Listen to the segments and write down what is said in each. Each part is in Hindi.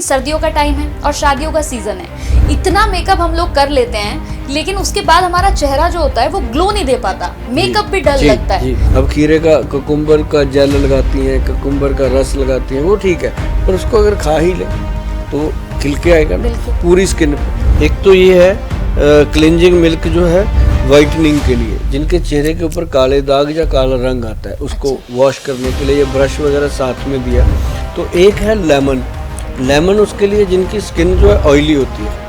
सर्दियों का टाइम है और शादियों का सीजन है। इतना मेकअप हम लोग कर लेते हैं लेकिन उसके बाद हमारा चेहरा जो होता है वो ग्लो नहीं दे पाता, मेकअप भी डल लगता है। अब खीरे का कुकुम्बर का जेल लगाती हैं, कुकुम्बर का रस लगाती हैं, वो ठीक है, पर उसको अगर खा ही ले तो खिल के आएगा ना पूरी स्किन पे। एक तो ये है क्लिनजिंग मिल्क जो है वाइटनिंग के लिए, जिनके चेहरे के ऊपर काले दाग या काला रंग आता है उसको वॉश करने के लिए ये ब्रश वगैरह साथ में दिया। तो एक है लेमन उसके लिए जिनकी स्किन जो है ऑयली होती है,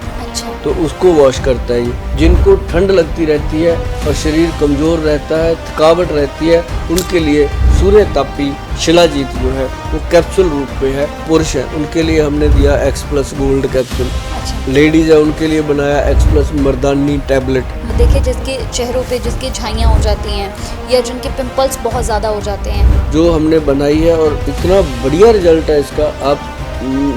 तो उसको वॉश करता है ये। जिनको ठंड लगती रहती है और शरीर कमज़ोर रहता है, थकावट रहती है, उनके लिए सूर्य तापी शिलाजीत जो है वो कैप्सूल रूप में है। पुरुष है उनके लिए हमने दिया x plus gold capsule. Ladies है उनके लिए बनाया एक्स प्लस मर्दानी टैबलेट। देखिए जिसके चेहरों पे जिसकी झाइयाँ हो जाती हैं या जिनके पिंपल्स बहुत ज़्यादा हो जाते हैं, जो हमने बनाई है और इतना बढ़िया रिजल्ट है इसका। आप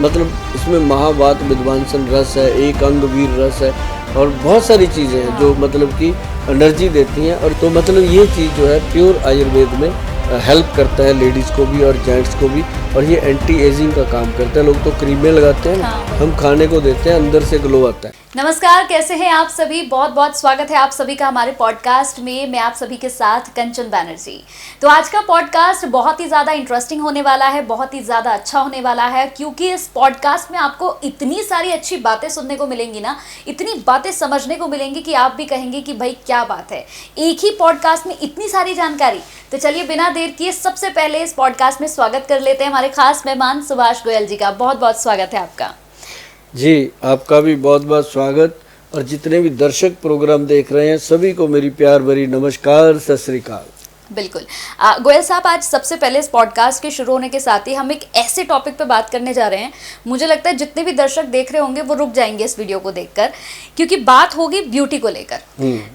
मतलब इसमें महावात विद्वांसन रस है, एक अंग वीर रस है और बहुत सारी चीज़ें हैं जो मतलब कि एनर्जी देती हैं। और तो मतलब ये चीज़ जो है प्योर आयुर्वेद में हेल्प करता है लेडीज़ को भी और जेंट्स को भी, और ये एंटी एजिंग का काम करता है। लोग तो क्रीमें लगाते हैं, हम खाने को देते हैं, अंदर से ग्लो आता है। नमस्कार, कैसे हैं आप सभी? बहुत बहुत स्वागत है आप सभी का हमारे पॉडकास्ट में। मैं आप सभी के साथ कंचन बैनर्जी। तो आज का पॉडकास्ट बहुत ही ज़्यादा इंटरेस्टिंग होने वाला है, बहुत ही ज़्यादा अच्छा होने वाला है, क्योंकि इस पॉडकास्ट में आपको इतनी सारी अच्छी बातें सुनने को मिलेंगी ना, इतनी बातें समझने को मिलेंगी कि आप भी कहेंगे कि भाई क्या बात है, एक ही पॉडकास्ट में इतनी सारी जानकारी। तो चलिए बिना देर किए सबसे पहले इस पॉडकास्ट में स्वागत कर लेते हैं हमारे खास मेहमान सुभाष गोयल जी का। बहुत बहुत स्वागत है आपका। जी, आपका भी बहुत बहुत स्वागत, और जितने भी दर्शक प्रोग्राम देख रहे हैं सभी को मेरी प्यार भरी नमस्कार, सत श्री अकाल। बिल्कुल गोयल साहब, आज सबसे पहले इस पॉडकास्ट के शुरू होने के साथ ही हम एक ऐसे टॉपिक पे बात करने जा रहे हैं, मुझे लगता है जितने भी दर्शक देख रहे होंगे वो रुक जाएंगे इस वीडियो को देखकर, क्योंकि बात होगी ब्यूटी को लेकर।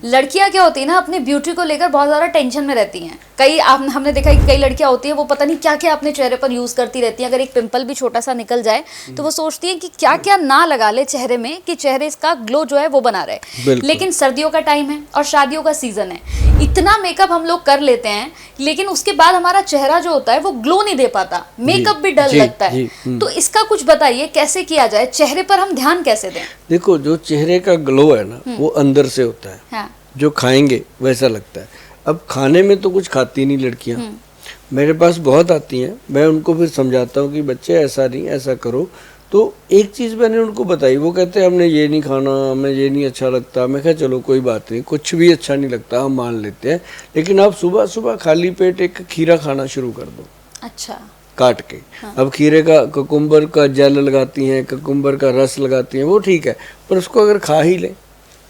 लड़कियां क्या होती है ना, अपने ब्यूटी को लेकर बहुत ज़्यादा टेंशन में रहती हैं। कई हमने देखा कि कई लड़कियां होती हैं वो पता नहीं क्या क्या अपने चेहरे पर यूज़ करती रहती हैं। अगर एक पिंपल भी छोटा सा निकल जाए तो वो सोचती हैं कि क्या क्या ना लगा ले चेहरे में कि चेहरे इसका ग्लो जो है वो बना रहे। लेकिन सर्दियों का टाइम है और शादियों का सीजन है, इतना मेकअप हम लोग कर लेते हैं लेकिन उसके बाद हमारा चेहरा जो होता है वो ग्लो नहीं दे पाता, मेकअप भी डल लगता है। तो इसका कुछ बताइए, कैसे किया जाए, चेहरे पर हम ध्यान कैसे दें? देखो, जो चेहरे का ग्लो है ना वो अंदर से होता है। हाँ। जो खाएंगे वैसा लगता है। अब खाने में तो कुछ खाती नहीं लड़कियां, मेरे पास बहुत आती हैं, मैं उनको फिर समझाता हूँ कि बच्चे ऐसा नहीं, ऐसा करो। तो एक चीज़ मैंने उनको बताई, वो कहते हैं हमने ये नहीं खाना, हमें ये नहीं अच्छा लगता। मैं कहा चलो कोई बात नहीं, कुछ भी अच्छा नहीं लगता हम मान लेते हैं, लेकिन आप सुबह सुबह खाली पेट एक खीरा खाना शुरू कर दो। अच्छा। काट के। हाँ। अब खीरे का कुकुम्बर का जेल लगाती हैं, कुकुम्बर का रस लगाती हैं, वो ठीक है, पर उसको अगर खा ही लें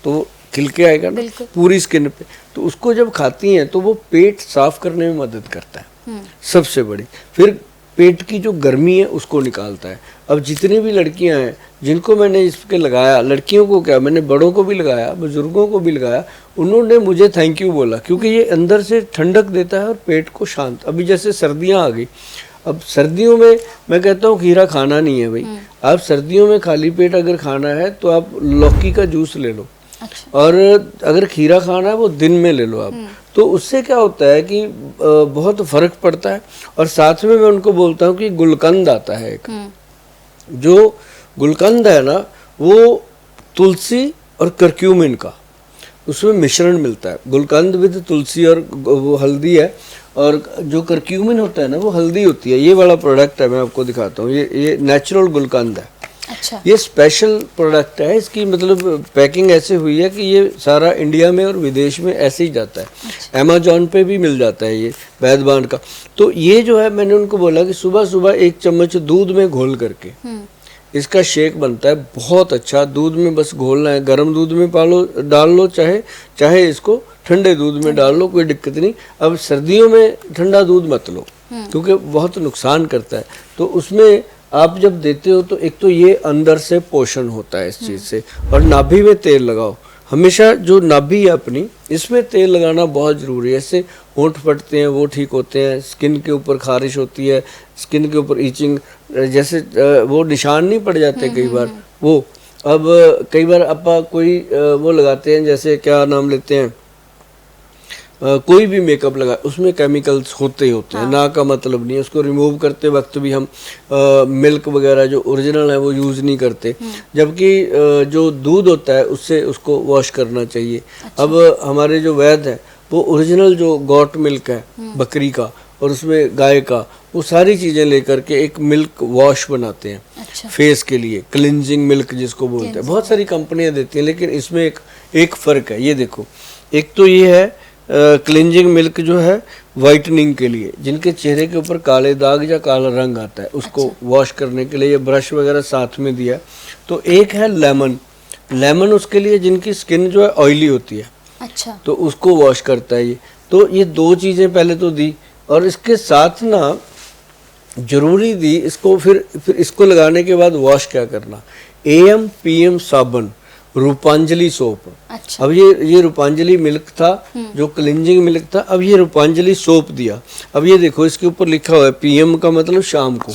तो खिल के आएगा ना पूरी स्किन पे। तो उसको जब खाती हैं तो वो पेट साफ करने में मदद करता है सबसे बड़ी, फिर पेट की जो गर्मी है उसको निकालता है। अब जितनी भी लड़कियां हैं जिनको मैंने इसके लगाया, लड़कियों को क्या, मैंने बड़ों को भी लगाया, बुजुर्गों को भी लगाया, उन्होंने मुझे थैंक यू बोला, क्योंकि ये अंदर से ठंडक देता है और पेट को शांत। अभी जैसे सर्दियां आ गई, अब सर्दियों में मैं कहता हूँ खीरा खाना नहीं है भाई। आप सर्दियों में खाली पेट अगर खाना है तो आप लौकी का जूस ले लो। अच्छा। और अगर खीरा खाना है वो दिन में ले लो आप। तो उससे क्या होता है कि बहुत फर्क पड़ता है। और साथ में मैं उनको बोलता हूँ कि गुलकंद आता है एक, जो गुलकंद है ना वो तुलसी और करक्यूमिन का उसमें मिश्रण मिलता है। गुलकंद विद तुलसी और वो हल्दी है, और जो करक्यूमिन होता है ना वो हल्दी होती है। ये वाला प्रोडक्ट है, मैं आपको दिखाता हूँ, ये नेचुरल गुलकंद है। अच्छा। ये स्पेशल प्रोडक्ट है, इसकी मतलब पैकिंग ऐसे हुई है कि ये सारा इंडिया में और विदेश में ऐसे ही जाता है। अच्छा। अमेजोन पे भी मिल जाता है ये वैद्यवान का। तो ये जो है मैंने उनको बोला कि सुबह सुबह 1 चम्मच दूध में घोल करके इसका शेक बनता है, बहुत अच्छा। दूध में बस घोलना है, गर्म दूध में डाल लो, चाहे इसको ठंडे दूध में डाल लो, कोई दिक्कत नहीं। अब सर्दियों में ठंडा दूध मत लो क्योंकि बहुत नुकसान करता है। तो उसमें आप जब देते हो तो एक तो ये अंदर से पोषण होता है इस चीज़ से। और नाभि में तेल लगाओ हमेशा, जो नाभि है अपनी, इसमें तेल लगाना बहुत ज़रूरी है। इससे होंठ फटते हैं वो ठीक होते हैं, स्किन के ऊपर खारिश होती है, स्किन के ऊपर ईचिंग जैसे वो निशान नहीं पड़ जाते कई बार वो। अब कई बार अपा कोई वो लगाते हैं, जैसे क्या नाम लेते हैं, कोई भी मेकअप लगा उसमें केमिकल्स होते ही होते हैं, ना का मतलब नहीं है। उसको रिमूव करते वक्त भी हम मिल्क वगैरह जो ओरिजिनल है वो यूज़ नहीं करते, जबकि जो दूध होता है उससे उसको वॉश करना चाहिए। अब हमारे जो वैद्य है वो ओरिजिनल जो गॉट मिल्क है बकरी का और उसमें गाय का, वो सारी चीज़ें लेकर के एक मिल्क वॉश बनाते हैं। अच्छा। फेस के लिए क्लिनजिंग मिल्क जिसको बोलते हैं, बहुत सारी कंपनियां देती हैं, लेकिन इसमें एक फ़र्क है। ये देखो, एक तो ये है क्लिनजिंग मिल्क जो है वाइटनिंग के लिए, जिनके चेहरे के ऊपर काले दाग या काला रंग आता है उसको वॉश करने के लिए, ये ब्रश वगैरह साथ में दिया। तो एक है लेमन उसके लिए जिनकी स्किन जो है ऑयली होती है, अच्छा, तो उसको वॉश करता है ये। तो ये दो चीज़ें पहले तो दी, और इसके साथ ना जरूरी दी इसको, फिर इसको लगाने के बाद वॉश क्या करना, AM PM साबुन, रूपांजलि सोप। अच्छा। अब ये रूपांजलि मिल्क था जो क्लिनजिंग मिल्क था, अब ये रूपांजलि सोप दिया। अब ये देखो इसके ऊपर लिखा हुआ है PM का मतलब शाम को,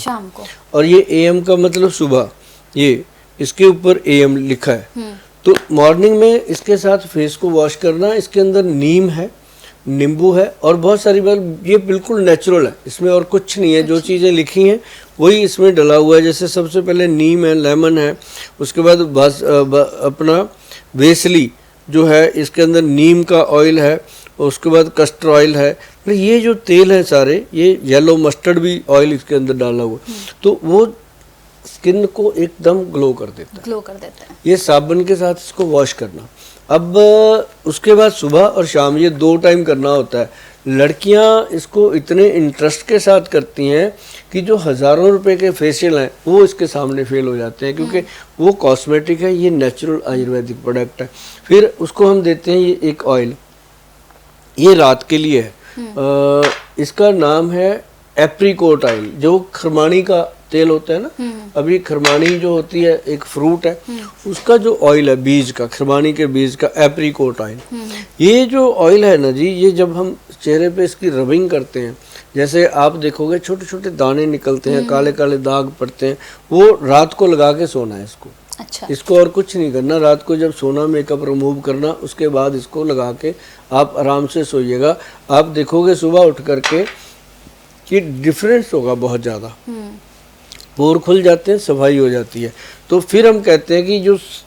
और ये AM का मतलब सुबह, ये इसके ऊपर AM लिखा है। तो मॉर्निंग में इसके साथ फेस को वॉश करना। इसके अंदर नीम है, नींबू है और बहुत सारी बार ये बिल्कुल नेचुरल है, इसमें और कुछ नहीं है। जो चीज़ें लिखी हैं वही इसमें डला हुआ है। जैसे सबसे पहले नीम है, लेमन है, उसके बाद बस अपना वेसली जो है, इसके अंदर नीम का ऑयल है, और उसके बाद कस्टर ऑयल है। ये जो तेल है सारे, ये येलो मस्टर्ड भी ऑयल इसके अंदर डाला हुआ, तो वो स्किन को एकदम ग्लो कर देता है। ये साबुन के साथ इसको वॉश करना। अब उसके बाद सुबह और शाम ये 2 टाइम करना होता है। लड़कियां इसको इतने इंटरेस्ट के साथ करती हैं कि जो हज़ारों रुपए के फेशियल हैं वो इसके सामने फेल हो जाते हैं, क्योंकि वो कॉस्मेटिक है, ये नेचुरल आयुर्वेदिक प्रोडक्ट है। फिर उसको हम देते हैं ये एक ऑयल, ये रात के लिए है। इसका नाम है एप्रीकोट ऑयल, जो खरमानी का तेल होता है ना। अभी खरमानी जो होती है एक फ्रूट है, उसका जो ऑयल है बीज का, खरमानी के बीज का, एप्रीकोट ऑयल। ये जो ऑयल है ना जी, ये जब हम चेहरे पे इसकी रबिंग करते हैं, जैसे आप देखोगे छोटे छोटे दाने निकलते हैं, काले काले दाग पड़ते हैं, वो रात को लगा के सोना है इसको। अच्छा। इसको और कुछ नहीं करना, रात को जब सोना मेकअप रिमूव करना, उसके बाद इसको लगा के आप आराम से सोइएगा। आप देखोगे सुबह उठ करके कि डिफरेंस होगा बहुत ज़्यादा, पोर खुल जाते हैं, सफाई हो जाती है। तो फिर हम कहते हैं कि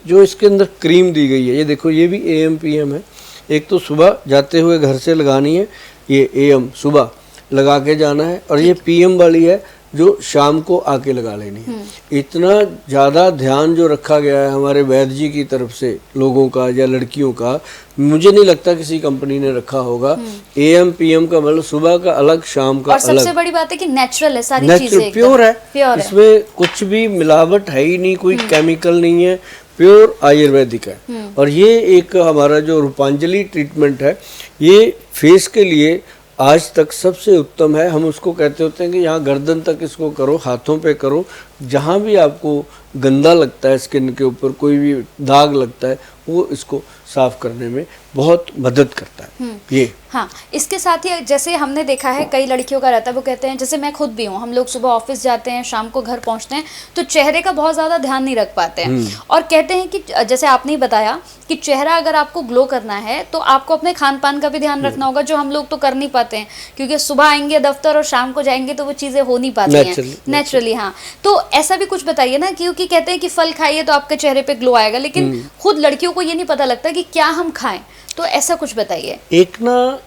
जो इसके अंदर क्रीम दी गई है, ये देखो ये भी AM PM है। एक तो सुबह जाते हुए घर से लगानी है, ये AM सुबह लगा के जाना है, और ये PM वाली है जो शाम को आके लगा लेनी है। इतना ज़्यादा ध्यान जो रखा गया है हमारे वैद्य जी की तरफ से लोगों का या लड़कियों का, मुझे नहीं लगता किसी कंपनी ने रखा होगा। AM PM का मतलब सुबह का अलग, शाम का और अलग। सबसे बड़ी बात है कि नेचुरल है, सारी चीजें प्योर है, इसमें कुछ भी मिलावट है ही नहीं, कोई केमिकल नहीं है, प्योर आयुर्वेदिक है। और ये एक हमारा जो रूपांजलि ट्रीटमेंट है, ये फेस के लिए आज तक सबसे उत्तम है। हम उसको कहते होते हैं कि यहाँ गर्दन तक इसको करो, हाथों पे करो, जहाँ भी आपको गंदा लगता है, स्किन के ऊपर कोई भी दाग लगता है, वो इसको साफ करने में बहुत मदद करता है ये। हाँ, इसके साथ ही जैसे हमने देखा है कई लड़कियों का रहता है, वो कहते हैं, जैसे मैं खुद भी हूँ, हम लोग सुबह ऑफिस जाते हैं, शाम को घर पहुँचते हैं, तो चेहरे का बहुत ज़्यादा ध्यान नहीं रख पाते हैं। और कहते हैं कि जैसे आपने ही बताया कि चेहरा अगर आपको ग्लो करना है तो आपको अपने खान पान का भी ध्यान रखना होगा, जो हम लोग तो कर नहीं पाते हैं, क्योंकि सुबह आएंगे दफ्तर और शाम को जाएंगे तो वो चीज़ें हो नहीं पाती हैं नेचुरली। हाँ, तो ऐसा भी कुछ बताइए ना, क्योंकि कहते हैं कि फल खाइए तो आपके चेहरे पे ग्लो आएगा, लेकिन खुद लड़कियों को ये नहीं पता लगता कि क्या हम खाएं, तो ऐसा कुछ बताइए। एक ना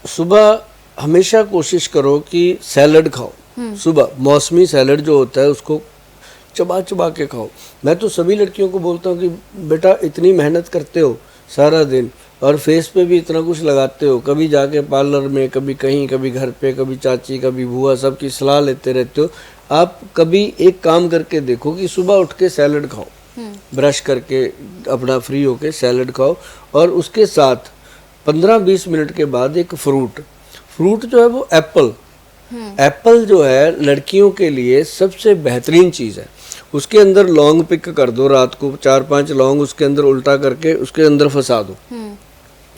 सुबह हमेशा कोशिश करो कि सैलड खाओ, सुबह मौसमी सैलड जो होता है उसको चबा चबा के खाओ। मैं तो सभी लड़कियों को बोलता हूँ कि बेटा इतनी मेहनत करते हो सारा दिन और फेस पे भी इतना कुछ लगाते हो, कभी जाके पार्लर में, कभी कहीं, कभी घर पे, कभी चाची, कभी बुआ, सबकी सलाह लेते रहते हो। आप कभी एक काम करके देखो कि सुबह उठ के सैलड खाओ, ब्रश करके अपना फ्री होके सैलड खाओ, और उसके साथ 15-20 मिनट के बाद एक फ्रूट जो है वो एप्पल जो है लड़कियों के लिए सबसे बेहतरीन चीज़ है। उसके अंदर लौंग पिक कर दो, रात को 4-5 लौंग उसके अंदर उल्टा करके उसके अंदर फंसा दो,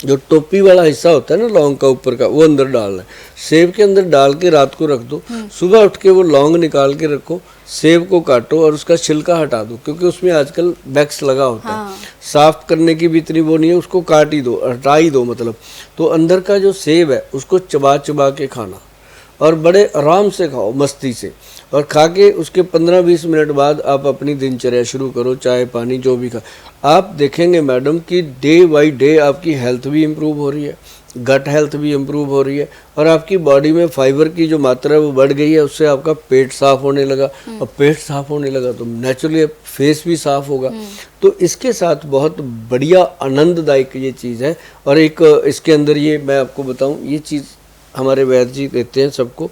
जो टोपी वाला हिस्सा होता है ना लौंग का ऊपर का, वो अंदर डालना है। सेब के अंदर डाल के रात को रख दो, सुबह उठ के वो लौंग निकाल के रखो, सेब को काटो और उसका छिलका हटा दो, क्योंकि उसमें आजकल वैक्स लगा होता है। साफ करने की भी इतनी वो नहीं है, उसको काट ही दो, हटा ही दो मतलब। तो अंदर का जो सेब है उसको चबा चबा के खाना और बड़े आराम से खाओ, मस्ती से। और खा के उसके 15-20 मिनट बाद आप अपनी दिनचर्या शुरू करो, चाय पानी जो भी खा। आप देखेंगे मैडम कि डे बाई डे आपकी हेल्थ भी इम्प्रूव हो रही है, गट हेल्थ भी इम्प्रूव हो रही है, और आपकी बॉडी में फाइबर की जो मात्रा है वो बढ़ गई है। उससे आपका पेट साफ होने लगा, और पेट साफ होने लगा तो नेचुरली फेस भी साफ होगा। तो इसके साथ बहुत बढ़िया आनंददायक ये चीज़ है। और एक इसके अंदर ये मैं आपको बताऊं, ये चीज़ हमारे वैद्य जी देते हैं सबको,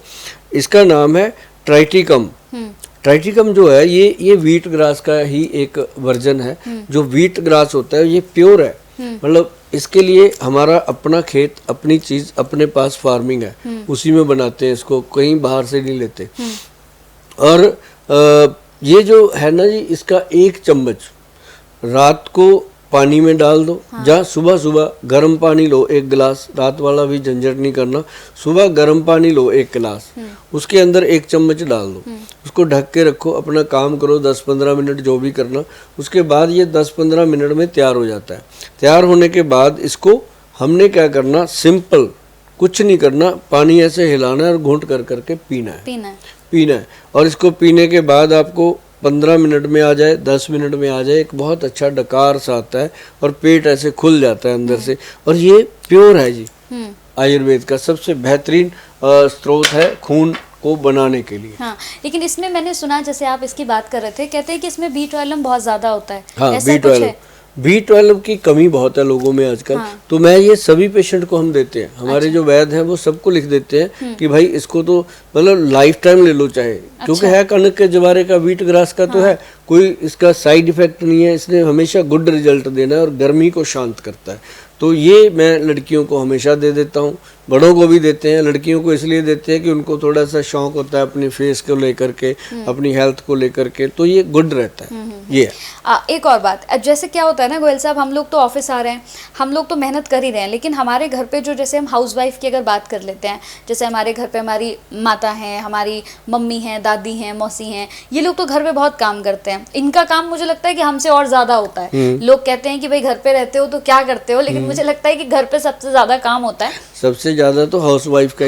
इसका नाम है ट्राइटिकम। ट्राइटिकम जो है ये व्हीट ग्रास का ही एक वर्जन है। जो व्हीट ग्रास होता है ये प्योर है, मतलब इसके लिए हमारा अपना खेत, अपनी चीज, अपने पास फार्मिंग है, उसी में बनाते हैं इसको, कहीं बाहर से नहीं लेते। और ये जो है ना जी, इसका 1 चम्मच रात को पानी में डाल दो। जहाँ सुबह सुबह गर्म पानी लो 1 गिलास, रात वाला भी झंझट नहीं करना, सुबह गर्म पानी लो 1 गिलास, उसके अंदर 1 चम्मच डाल दो, उसको ढक के रखो, अपना काम करो 10-15 मिनट जो भी करना। उसके बाद ये 10-15 मिनट में तैयार हो जाता है। तैयार होने के बाद इसको हमने क्या करना, सिंपल कुछ नहीं करना, पानी ऐसे हिलाना है और घूंट कर करके पीना है। और इसको पीने के बाद आपको 15 मिनट में आ जाए, 10 मिनट में आ जाए, एक बहुत अच्छा डकार सा आता है और पेट ऐसे खुल जाता है अंदर से। और ये प्योर है जी, आयुर्वेद का सबसे बेहतरीन स्रोत है खून को बनाने के लिए। हाँ, लेकिन इसमें मैंने सुना, जैसे आप इसकी बात कर रहे थे, कहते हैं कि इसमें B12 बहुत ज्यादा होता है। हाँ, ऐसा कुछ है? B12 की कमी बहुत है लोगों में आजकल। तो मैं ये सभी पेशेंट को हम देते हैं, हमारे जो वैद्य हैं वो सबको लिख देते हैं कि भाई इसको तो मतलब लाइफ टाइम ले लो चाहे, क्योंकि है कनक के जवारे का, व्हीट ग्रास का तो है, कोई इसका साइड इफेक्ट नहीं है, इसने हमेशा गुड रिजल्ट देना है और गर्मी को शांत करता है। तो ये मैं लड़कियों को हमेशा दे देता हूँ, बड़ों को भी देते हैं। लड़कियों को इसलिए देते हैं कि उनको थोड़ा सा शौक होता है अपने फेस को लेकर के, अपनी हेल्थ को लेकर के, तो ये गुड रहता है। ये एक और बात, जैसे क्या होता है ना गोयल साहब, हम लोग तो ऑफिस आ रहे हैं, हम लोग तो मेहनत कर ही रहे हैं, लेकिन हमारे घर पे जो, जैसे हम हाउसवाइफ की अगर बात कर लेते हैं, जैसे हमारे घर पे हमारी माता हैं, हमारी मम्मी हैं, दादी हैं, मौसी हैं, ये लोग तो घर पे बहुत काम करते हैं। इनका काम मुझे लगता है कि हमसे और ज्यादा होता है। लोग कहते हैं कि भाई घर पे रहते हो तो क्या करते हो, लेकिन मुझे लगता है कि घर पे सबसे ज्यादा काम होता है। सबसे ज्यादा तो हाउसवाइफ का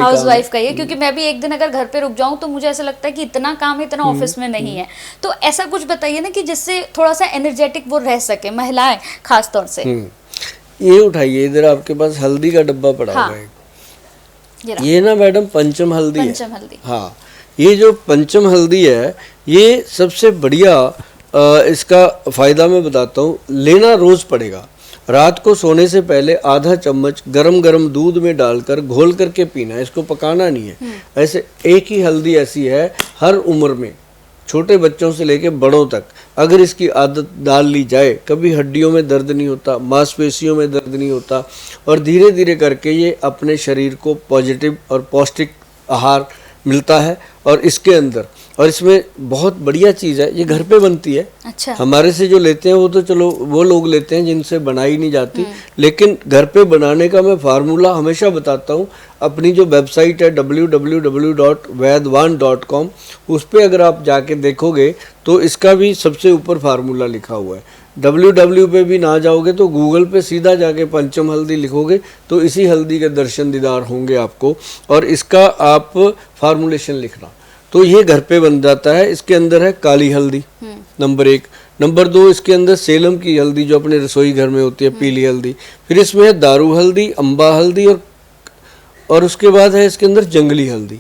ही है, क्योंकि मैं भी एक दिन अगर घर पे रुक जाऊं तो मुझे ऐसा लगता है कि इतना काम इतना ऑफिस में नहीं है। तो ऐसा कुछ बताइए ना कि जिससे थोड़ा सा एनर्जेटिक वो रह सके, महिलाएं खास तौर से। ये उठाइए, इधर आपके पास हल्दी का डब्बा पड़ा हुआ है। ये ना मैडम पंचम हल्दी है। हाँ, ये जो पंचम हल्दी है ये सबसे बढ़िया, इसका फायदा मैं बताता हूँ। लेना रोज पड़ेगा, रात को सोने से पहले आधा चम्मच गरम गरम दूध में डालकर घोल करके पीना है, इसको पकाना नहीं है। ऐसे एक ही हल्दी ऐसी है हर उम्र में, छोटे बच्चों से लेके बड़ों तक, अगर इसकी आदत डाल ली जाए, कभी हड्डियों में दर्द नहीं होता, मांसपेशियों में दर्द नहीं होता, और धीरे धीरे करके ये अपने शरीर को पॉजिटिव और पौष्टिक आहार मिलता है। और इसके अंदर, और इसमें बहुत बढ़िया चीज़ है, ये घर पे बनती है। अच्छा। हमारे से जो लेते हैं वो तो चलो वो लोग लेते हैं जिनसे बनाई नहीं जाती, लेकिन घर पे बनाने का मैं फार्मूला हमेशा बताता हूँ। अपनी जो वेबसाइट है www.vaidwan.com, उस पर अगर आप जाके देखोगे तो इसका भी सबसे ऊपर फार्मूला लिखा हुआ है। www पे भी ना जाओगे तो गूगल पे सीधा जाके पंचम हल्दी लिखोगे तो इसी हल्दी के दर्शन दीदार होंगे आपको, और इसका आप फार्मूलेशन लिखना तो ये घर पे बन जाता है। इसके अंदर है काली हल्दी नंबर 1, नंबर 2 इसके अंदर सेलम की हल्दी जो अपने रसोई घर में होती है, पीली हल्दी, फिर इसमें है दारू हल्दी, अम्बा हल्दी, और उसके बाद है इसके अंदर जंगली हल्दी।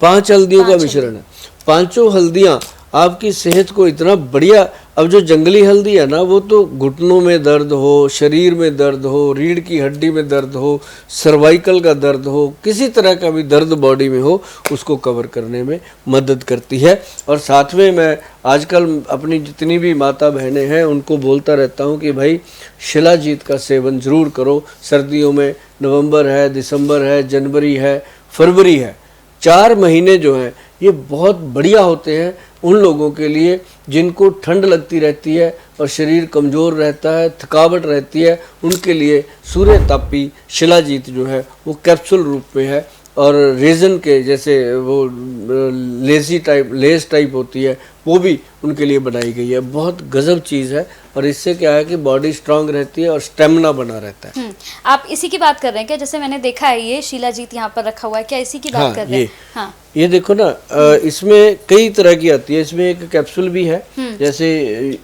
5 हल्दियों का मिश्रण है। पांचों हल्दियां आपकी सेहत को इतना बढ़िया। अब जो जंगली हल्दी है ना, वो तो घुटनों में दर्द हो, शरीर में दर्द हो, रीढ़ की हड्डी में दर्द हो, सर्वाइकल का दर्द हो, किसी तरह का भी दर्द बॉडी में हो, उसको कवर करने में मदद करती है। और साथ में मैं आजकल अपनी जितनी भी माता बहनें हैं उनको बोलता रहता हूँ कि भाई शिलाजीत का सेवन ज़रूर करो। सर्दियों में नवंबर है, दिसंबर है, जनवरी है, फरवरी है, 4 महीने जो हैं ये बहुत बढ़िया होते हैं उन लोगों के लिए जिनको ठंड लगती रहती है और शरीर कमज़ोर रहता है, थकावट रहती है, उनके लिए सूर्यतापी शिलाजीत जो है वो कैप्सूल रूप में है। और रेजन के जैसे वो लेस टाइप होती है वो भी उनके लिए बनाई गई है। बहुत गजब चीज़ है और इससे क्या है कि बॉडी स्ट्रांग रहती है और स्टेमिना बना रहता है। आप इसी की बात कर रहे हैं क्या? जैसे मैंने देखा है ये शिलाजीत यहाँ पर रखा हुआ है, क्या इसी की बात कर रहे हैं? हाँ, ये देखो ना, इसमें कई तरह की आती है। इसमें एक कैप्सूल भी है, जैसे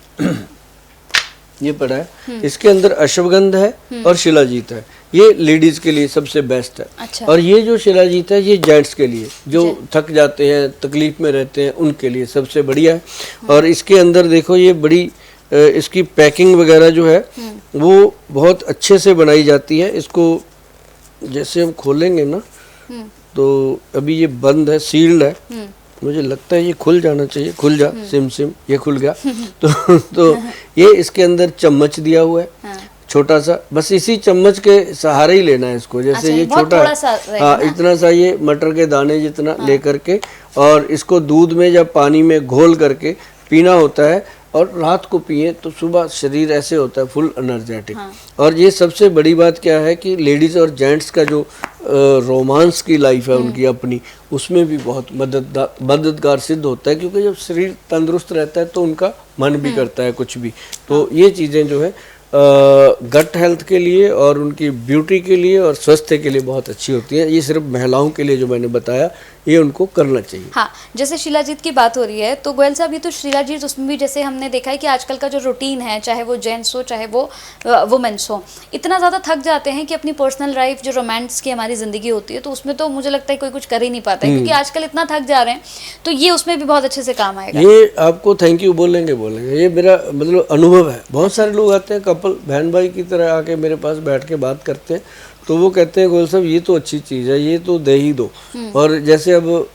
ये पड़ा है, इसके अंदर अश्वगंध है और शिलाजीत है। ये लेडीज के लिए सबसे बेस्ट है। अच्छा। और ये जो शिलाजीत है ये जेंट्स के लिए जो थक जाते हैं, तकलीफ में रहते हैं, उनके लिए सबसे बढ़िया है। और इसके अंदर देखो ये बड़ी इसकी पैकिंग वगैरह जो है वो बहुत अच्छे से बनाई जाती है। इसको जैसे हम खोलेंगे ना तो अभी ये बंद है, सील्ड है। मुझे लगता है ये खुल जाना चाहिए। खुल जा, सिम ये खुल गया। तो ये इसके अंदर चम्मच दिया हुआ है, हाँ। छोटा सा, बस इसी चम्मच के सहारे ही लेना है इसको। जैसे ये छोटा, हाँ, इतना सा ये मटर के दाने जितना हाँ। लेकर के और इसको दूध में या पानी में घोल करके पीना होता है। और रात को पिए तो सुबह शरीर ऐसे होता है फुल एनर्जेटिक। हाँ। और ये सबसे बड़ी बात क्या है कि लेडीज़ और जेंट्स का जो रोमांस की लाइफ है उनकी अपनी, उसमें भी बहुत मददगार सिद्ध होता है। क्योंकि जब शरीर तंदुरुस्त रहता है तो उनका मन भी करता है कुछ भी। तो ये चीज़ें जो है गट हेल्थ के लिए और उनकी ब्यूटी के लिए और स्वास्थ्य के लिए बहुत अच्छी होती है। ये सिर्फ महिलाओं के लिए जो मैंने बताया ये उनको करना चाहिए। हाँ, जैसे शिलाजीत की बात हो रही है तो गोयल साहब, ये तो शिलाजीत, उसमें भी जैसे हमने देखा है कि आजकल का जो रूटीन है, चाहे वो जेंट्स हो चाहे वो वुमेन्स हो, इतना ज़्यादा थक जाते हैं कि अपनी पर्सनल लाइफ जो रोमांस की हमारी ज़िंदगी होती है तो उसमें तो मुझे लगता है कोई कुछ कर ही नहीं पाता है, क्योंकि आजकल इतना थक जा रहे हैं। तो ये उसमें भी बहुत अच्छे से काम आएगा। ये आपको थैंक यू बोलेंगे। ये मेरा मतलब अनुभव है। बहुत सारे लोग आते हैं, कपल बहन भाई की तरह आके मेरे पास बैठ के बात करते हैं, तो वो कहते हैं गोयल साहब ये तो अच्छी चीज़ है, ये तो दे ही दो। और जैसे अब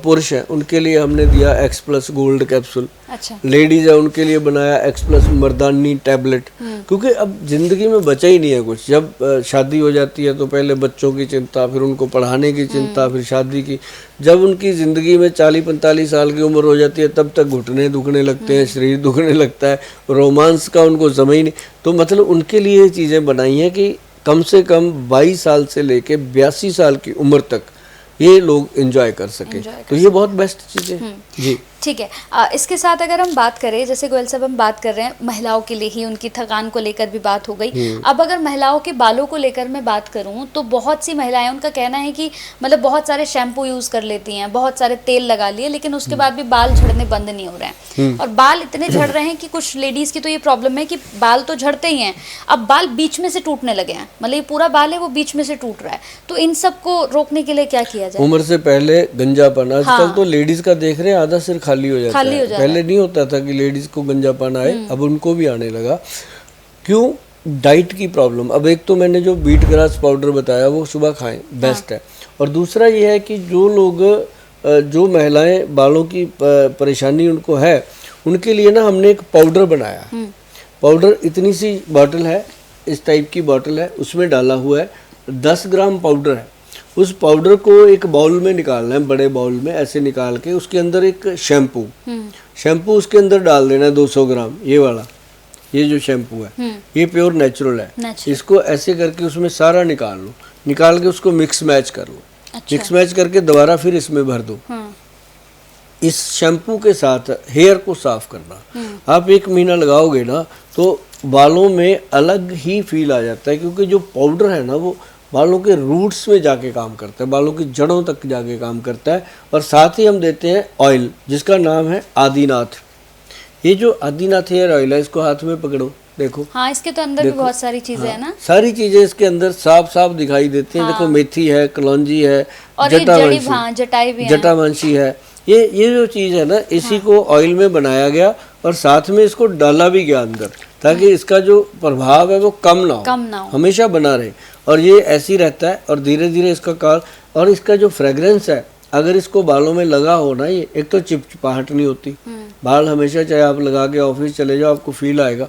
पुरुष हैं उनके लिए हमने दिया एक्स प्लस गोल्ड कैप्सूल। अच्छा। लेडीज है उनके लिए बनाया एक्स प्लस मर्दानी टैबलेट। क्योंकि अब जिंदगी में बचा ही नहीं है कुछ। जब शादी हो जाती है तो पहले बच्चों की चिंता, फिर उनको पढ़ाने की चिंता, फिर शादी की। जब उनकी ज़िंदगी में 40-45 साल की उम्र हो जाती है तब तक घुटने दुखने लगते हैं, शरीर दुखने लगता है, रोमांस का उनको समय ही नहीं। तो मतलब उनके लिए ये चीज़ें बनाई हैं कि कम से कम 22 साल से लेके 82 साल की उम्र तक ये लोग एंजॉय कर सके। तो ये बहुत बेस्ट चीज़ है जी। ठीक है। इसके साथ अगर हम बात करें, जैसे गोयल साहब हम बात कर रहे हैं महिलाओं के लिए ही, उनकी थकान को लेकर भी बात हो गई। अब अगर महिलाओं के बालों को लेकर मैं बात करूं तो बहुत सी महिलाएं, उनका कहना है कि मतलब बहुत सारे शैम्पू यूज़ कर लेती हैं, बहुत सारे तेल लगा लिए, लेकिन उसके बाद भी बाल झड़ने बंद नहीं हो रहे हैं। और बाल इतने झड़ रहे हैं कि कुछ लेडीज़ की तो ये प्रॉब्लम है कि बाल तो झड़ते ही हैं, अब बाल बीच में से टूटने लगे हैं। मतलब ये पूरा बाल है वो बीच में से टूट रहा है। तो इन सबको रोकने के लिए क्या किया जाए? उम्र से पहले गंजापन, आजकल तो लेडीज़ का देख रहे हैं आधा सिर खाली हो जाता है। पहले नहीं होता था कि लेडीज को गंजापन आए, अब उनको भी आने लगा। क्यों? डाइट की प्रॉब्लम। अब एक तो मैंने जो बीट ग्रास पाउडर बताया वो सुबह खाएं, बेस्ट है। और दूसरा ये है कि जो लोग, जो महिलाएं बालों की परेशानी उनको है, उनके लिए ना हमने एक पाउडर बनाया। पाउडर इतनी सी बॉटल है, इस टाइप की बॉटल है, उसमें डाला हुआ है 10 ग्राम पाउडर है। उस पाउडर को एक बाउल में निकालना है, बड़े बाउल में ऐसे निकाल के उसके अंदर एक शैम्पू उसके अंदर डाल देना है 200 ग्राम। ये वाला, ये जो शैम्पू है ये प्योर नेचुरल है। इसको ऐसे करके उसमें सारा निकाल लो, निकाल के उसको मिक्स मैच कर लो। अच्छा। मिक्स मैच करके दोबारा फिर इसमें भर दो। इस शैम्पू के साथ हेयर को साफ करना। आप 1 महीना लगाओगे ना तो बालों में अलग ही फील आ जाता है, क्योंकि जो पाउडर है ना वो बालों के रूट्स में जाके काम करता है, बालों की जड़ों तक जाके काम करता है। और साथ ही हम देते हैं ऑयल जिसका नाम है आदिनाथ। ये जो आदिनाथ हेयर ऑयल है, इसको हाथ में पकड़ो, देखो। हाँ, इसके तो अंदर भी बहुत सारी चीजें हैं ना। सारी चीजें इसके अंदर साफ साफ दिखाई देती हैं। देखो, मेथी है, कलौंजी है, जटावंशी है। ये जो चीज़ है ना, इसी को ऑयल में बनाया गया और साथ में इसको डाला भी गया अंदर, ताकि इसका जो प्रभाव है वो कम ना हो, हमेशा बना रहे। और ये ऐसी रहता है और धीरे धीरे इसका काल, और इसका जो फ्रेग्रेंस है, अगर इसको बालों में लगा हो ना, ये एक तो चिपचिपाहट नहीं होती, बाल हमेशा चाहे आप लगा के ऑफिस चले जाओ आपको फील आएगा।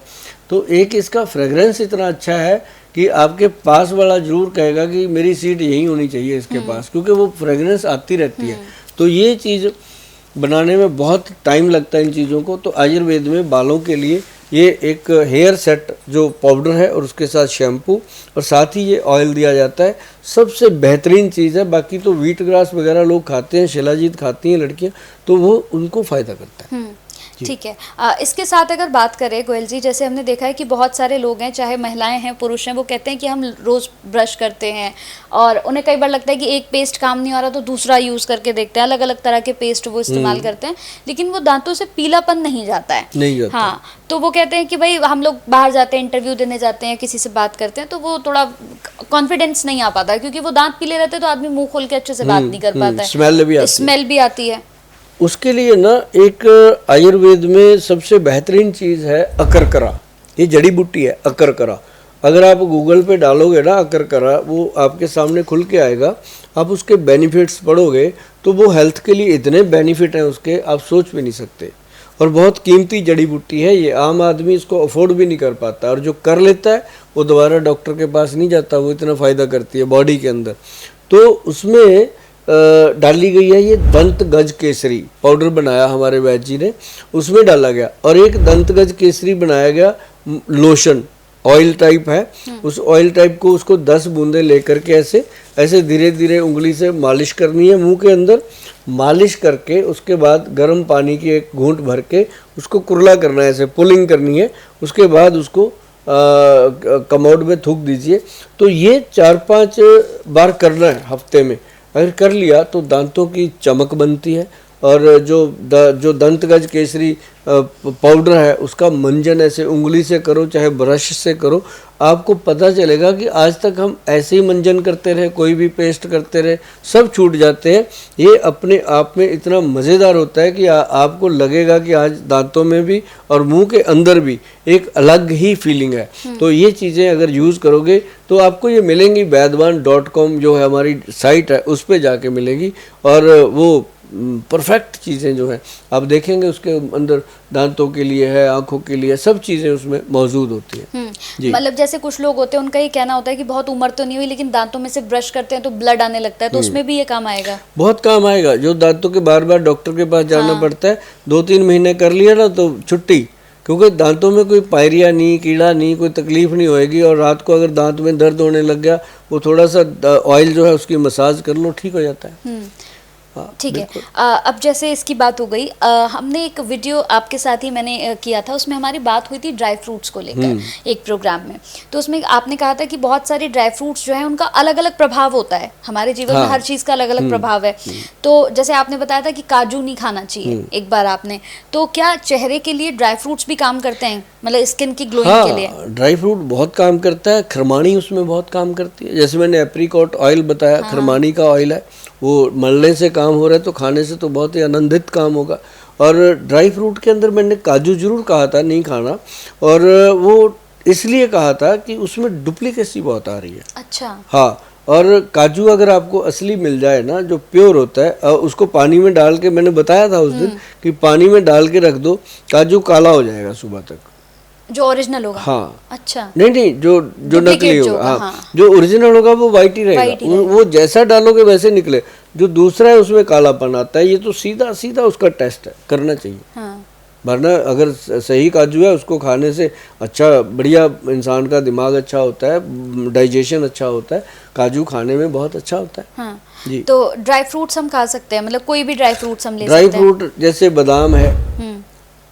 तो एक इसका फ्रेग्रेंस इतना अच्छा है कि आपके पास वाला जरूर कहेगा कि मेरी सीट यहीं होनी चाहिए इसके पास, क्योंकि वो फ्रेग्रेंस आती रहती है। तो ये चीज़ बनाने में बहुत टाइम लगता है इन चीज़ों को। तो आयुर्वेद में बालों के लिए ये एक हेयर सेट जो पाउडर है और उसके साथ शैम्पू और साथ ही ये ऑयल दिया जाता है, सबसे बेहतरीन चीज़ है। बाकी तो व्हीट ग्रास वगैरह लोग खाते हैं, शिलाजीत खाती हैं लड़कियां, तो वो उनको फ़ायदा करता है। ठीक है। इसके साथ अगर बात करें गोयल जी, जैसे हमने देखा है कि बहुत सारे लोग हैं, चाहे महिलाएं हैं पुरुष हैं, वो कहते हैं कि हम रोज़ ब्रश करते हैं और उन्हें कई बार लगता है कि एक पेस्ट काम नहीं आ रहा तो दूसरा यूज़ करके देखते हैं, अलग अलग तरह के पेस्ट वो इस्तेमाल करते हैं, लेकिन वो दांतों से पीलापन नहीं जाता है। नहीं जाता। हाँ, तो वो कहते हैं कि भाई हम लोग बाहर जाते हैं, इंटरव्यू देने जाते हैं, किसी से बात करते हैं तो वो थोड़ा कॉन्फिडेंस नहीं आ पाता, क्योंकि वो दांत पीले रहते हैं तो आदमी मुंह खोल के अच्छे से बात नहीं कर पाता है, स्मेल भी आती है। उसके लिए ना एक आयुर्वेद में सबसे बेहतरीन चीज़ है अकरकरा। ये जड़ी बूटी है अकरकरा। अगर आप गूगल पे डालोगे ना अकरकरा, वो आपके सामने खुल के आएगा। आप उसके बेनिफिट्स पढ़ोगे तो वो हेल्थ के लिए इतने बेनिफिट हैं उसके, आप सोच भी नहीं सकते। और बहुत कीमती जड़ी बूटी है ये, आम आदमी इसको अफोर्ड भी नहीं कर पाता, और जो कर लेता है वो दोबारा डॉक्टर के पास नहीं जाता, वो इतना फ़ायदा करती है बॉडी के अंदर। तो उसमें डाली गई है ये दंत गज केसरी पाउडर, बनाया हमारे वैद्य जी ने, उसमें डाला गया। और एक दंत गज केसरी बनाया गया लोशन, ऑयल टाइप है। उस ऑयल टाइप को उसको 10 बूंदे लेकर के ऐसे ऐसे धीरे धीरे उंगली से मालिश करनी है मुंह के अंदर। मालिश करके उसके बाद गर्म पानी की एक घूंट भर के उसको कुरला करना है, ऐसे पुलिंग करनी है। उसके बाद उसको कमोड में थूक दीजिए। तो ये 4-5 बार करना है हफ्ते में। अगर कर लिया तो दांतों की चमक बनती है। और जो दंतगज केसरी पाउडर है उसका मंजन ऐसे उंगली से करो चाहे ब्रश से करो, आपको पता चलेगा कि आज तक हम ऐसे ही मंजन करते रहे, कोई भी पेस्ट करते रहे, सब छूट जाते हैं। ये अपने आप में इतना मज़ेदार होता है कि आपको लगेगा कि आज दांतों में भी और मुंह के अंदर भी एक अलग ही फीलिंग है। तो ये चीज़ें अगर यूज़ करोगे तो आपको ये मिलेंगी, वैद्यवान.com जो है हमारी साइट है उस पर जाके मिलेगी। और वो परफेक्ट चीज़ें जो है आप देखेंगे उसके अंदर दांतों के लिए है, आंखों के लिए, सब चीज़ें उसमें मौजूद होती हैं। मतलब जैसे कुछ लोग होते हैं उनका ये कहना होता है कि बहुत उम्र तो नहीं हुई लेकिन दांतों में से ब्रश करते हैं तो ब्लड आने लगता है, तो उसमें भी ये काम आएगा? बहुत काम आएगा। जो दांतों के बार बार डॉक्टर के पास जाना पड़ता है, 2-3 महीने कर लिया ना तो छुट्टी, क्योंकि दांतों में कोई पायरिया नहीं, कीड़ा नहीं, कोई तकलीफ नहीं होएगी। और रात को अगर दांत में दर्द होने लग गया, वो थोड़ा सा ऑयल जो है उसकी मसाज कर लो, ठीक हो जाता है। ठीक है। अब जैसे इसकी बात हो गई, हमने एक वीडियो आपके साथ ही मैंने किया था, उसमें हमारी बात हुई थी ड्राई फ्रूट्स को लेकर एक प्रोग्राम में। तो उसमें आपने कहा था कि बहुत सारे ड्राई फ्रूट्स जो है उनका अलग अलग प्रभाव होता है हमारे जीवन में, हर चीज़ का अलग अलग प्रभाव है। तो जैसे आपने बताया था कि काजू नहीं खाना चाहिए एक बार आपने, तो क्या चेहरे के लिए ड्राई फ्रूट्स भी काम करते हैं, मतलब स्किन की ग्लोइंग के लिए? ड्राई फ्रूट बहुत काम करता है। खरमानी उसमें बहुत काम करती है। जैसे मैंने एप्रीकॉट ऑयल बताया, खरमानी का ऑयल है, वो मलने से काम हो रहा है तो खाने से तो बहुत ही आनंदित काम होगा। और ड्राई फ्रूट के अंदर मैंने काजू जरूर कहा था नहीं खाना, और वो इसलिए कहा था कि उसमें डुप्लीकेसी बहुत आ रही है। अच्छा। हाँ, और काजू अगर आपको असली मिल जाए ना, जो प्योर होता है, उसको पानी में डाल के, मैंने बताया था उस दिन कि पानी में डाल के रख दो, काजू काला हो जाएगा सुबह तक, जो ओरिजिनल होगा। हाँ। अच्छा। नहीं, जो नकली होगा, हाँ। जो ओरिजिनल होगा वो वाइट ही रहेगा, वो जैसा डालोगे वैसे निकले। जो दूसरा है उसमें कालापन आता है। ये तो सीधा सीधा उसका टेस्ट है, करना चाहिए। हाँ। वरना अगर सही काजू है उसको खाने से अच्छा बढ़िया इंसान का दिमाग अच्छा होता है, डाइजेशन अच्छा होता है, काजू खाने में बहुत अच्छा होता है। हाँ। जी। तो ड्राई फ्रूट्स हम खा सकते हैं, मतलब कोई भी ड्राई फ्रूट्स हम ले सकते हैं? ड्राई फ्रूट जैसे बादाम है,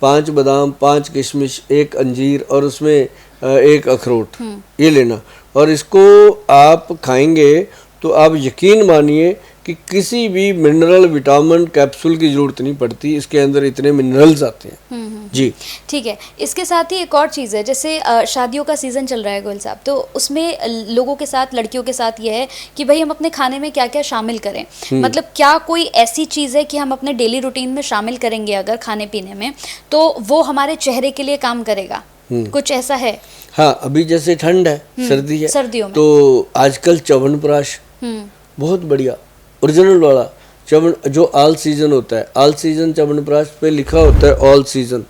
5 बादाम, 5 किशमिश, 1 अंजीर और उसमें 1 अखरोट, ये लेना। और इसको आप खाएंगे तो आप यकीन मानिए कि किसी भी मिनरल विटामिन कैप्सूल की जरूरत नहीं पड़ती, इसके अंदर इतने मिनरल्स आते हैं। जी ठीक है। इसके साथ ही एक और चीज़ है, जैसे शादियों का सीज़न चल रहा है गोयल साहब, तो उसमें लोगों के साथ, लड़कियों के साथ ये है कि भाई हम अपने खाने में क्या क्या शामिल करें। मतलब क्या कोई ऐसी चीज़ है कि हम अपने डेली रूटीन में शामिल करेंगे अगर खाने पीने में, तो वो हमारे चेहरे के लिए काम करेगा? कुछ ऐसा है? हाँ, अभी जैसे ठंड है, सर्दी है, सर्दियों में तो आजकल च्यवनप्राश बहुत बढ़िया ओरिजिनल वाला च्यवन, जो ऑल सीजन होता है, ऑल सीजन च्यवनप्राश पे लिखा होता है ऑल सीजन।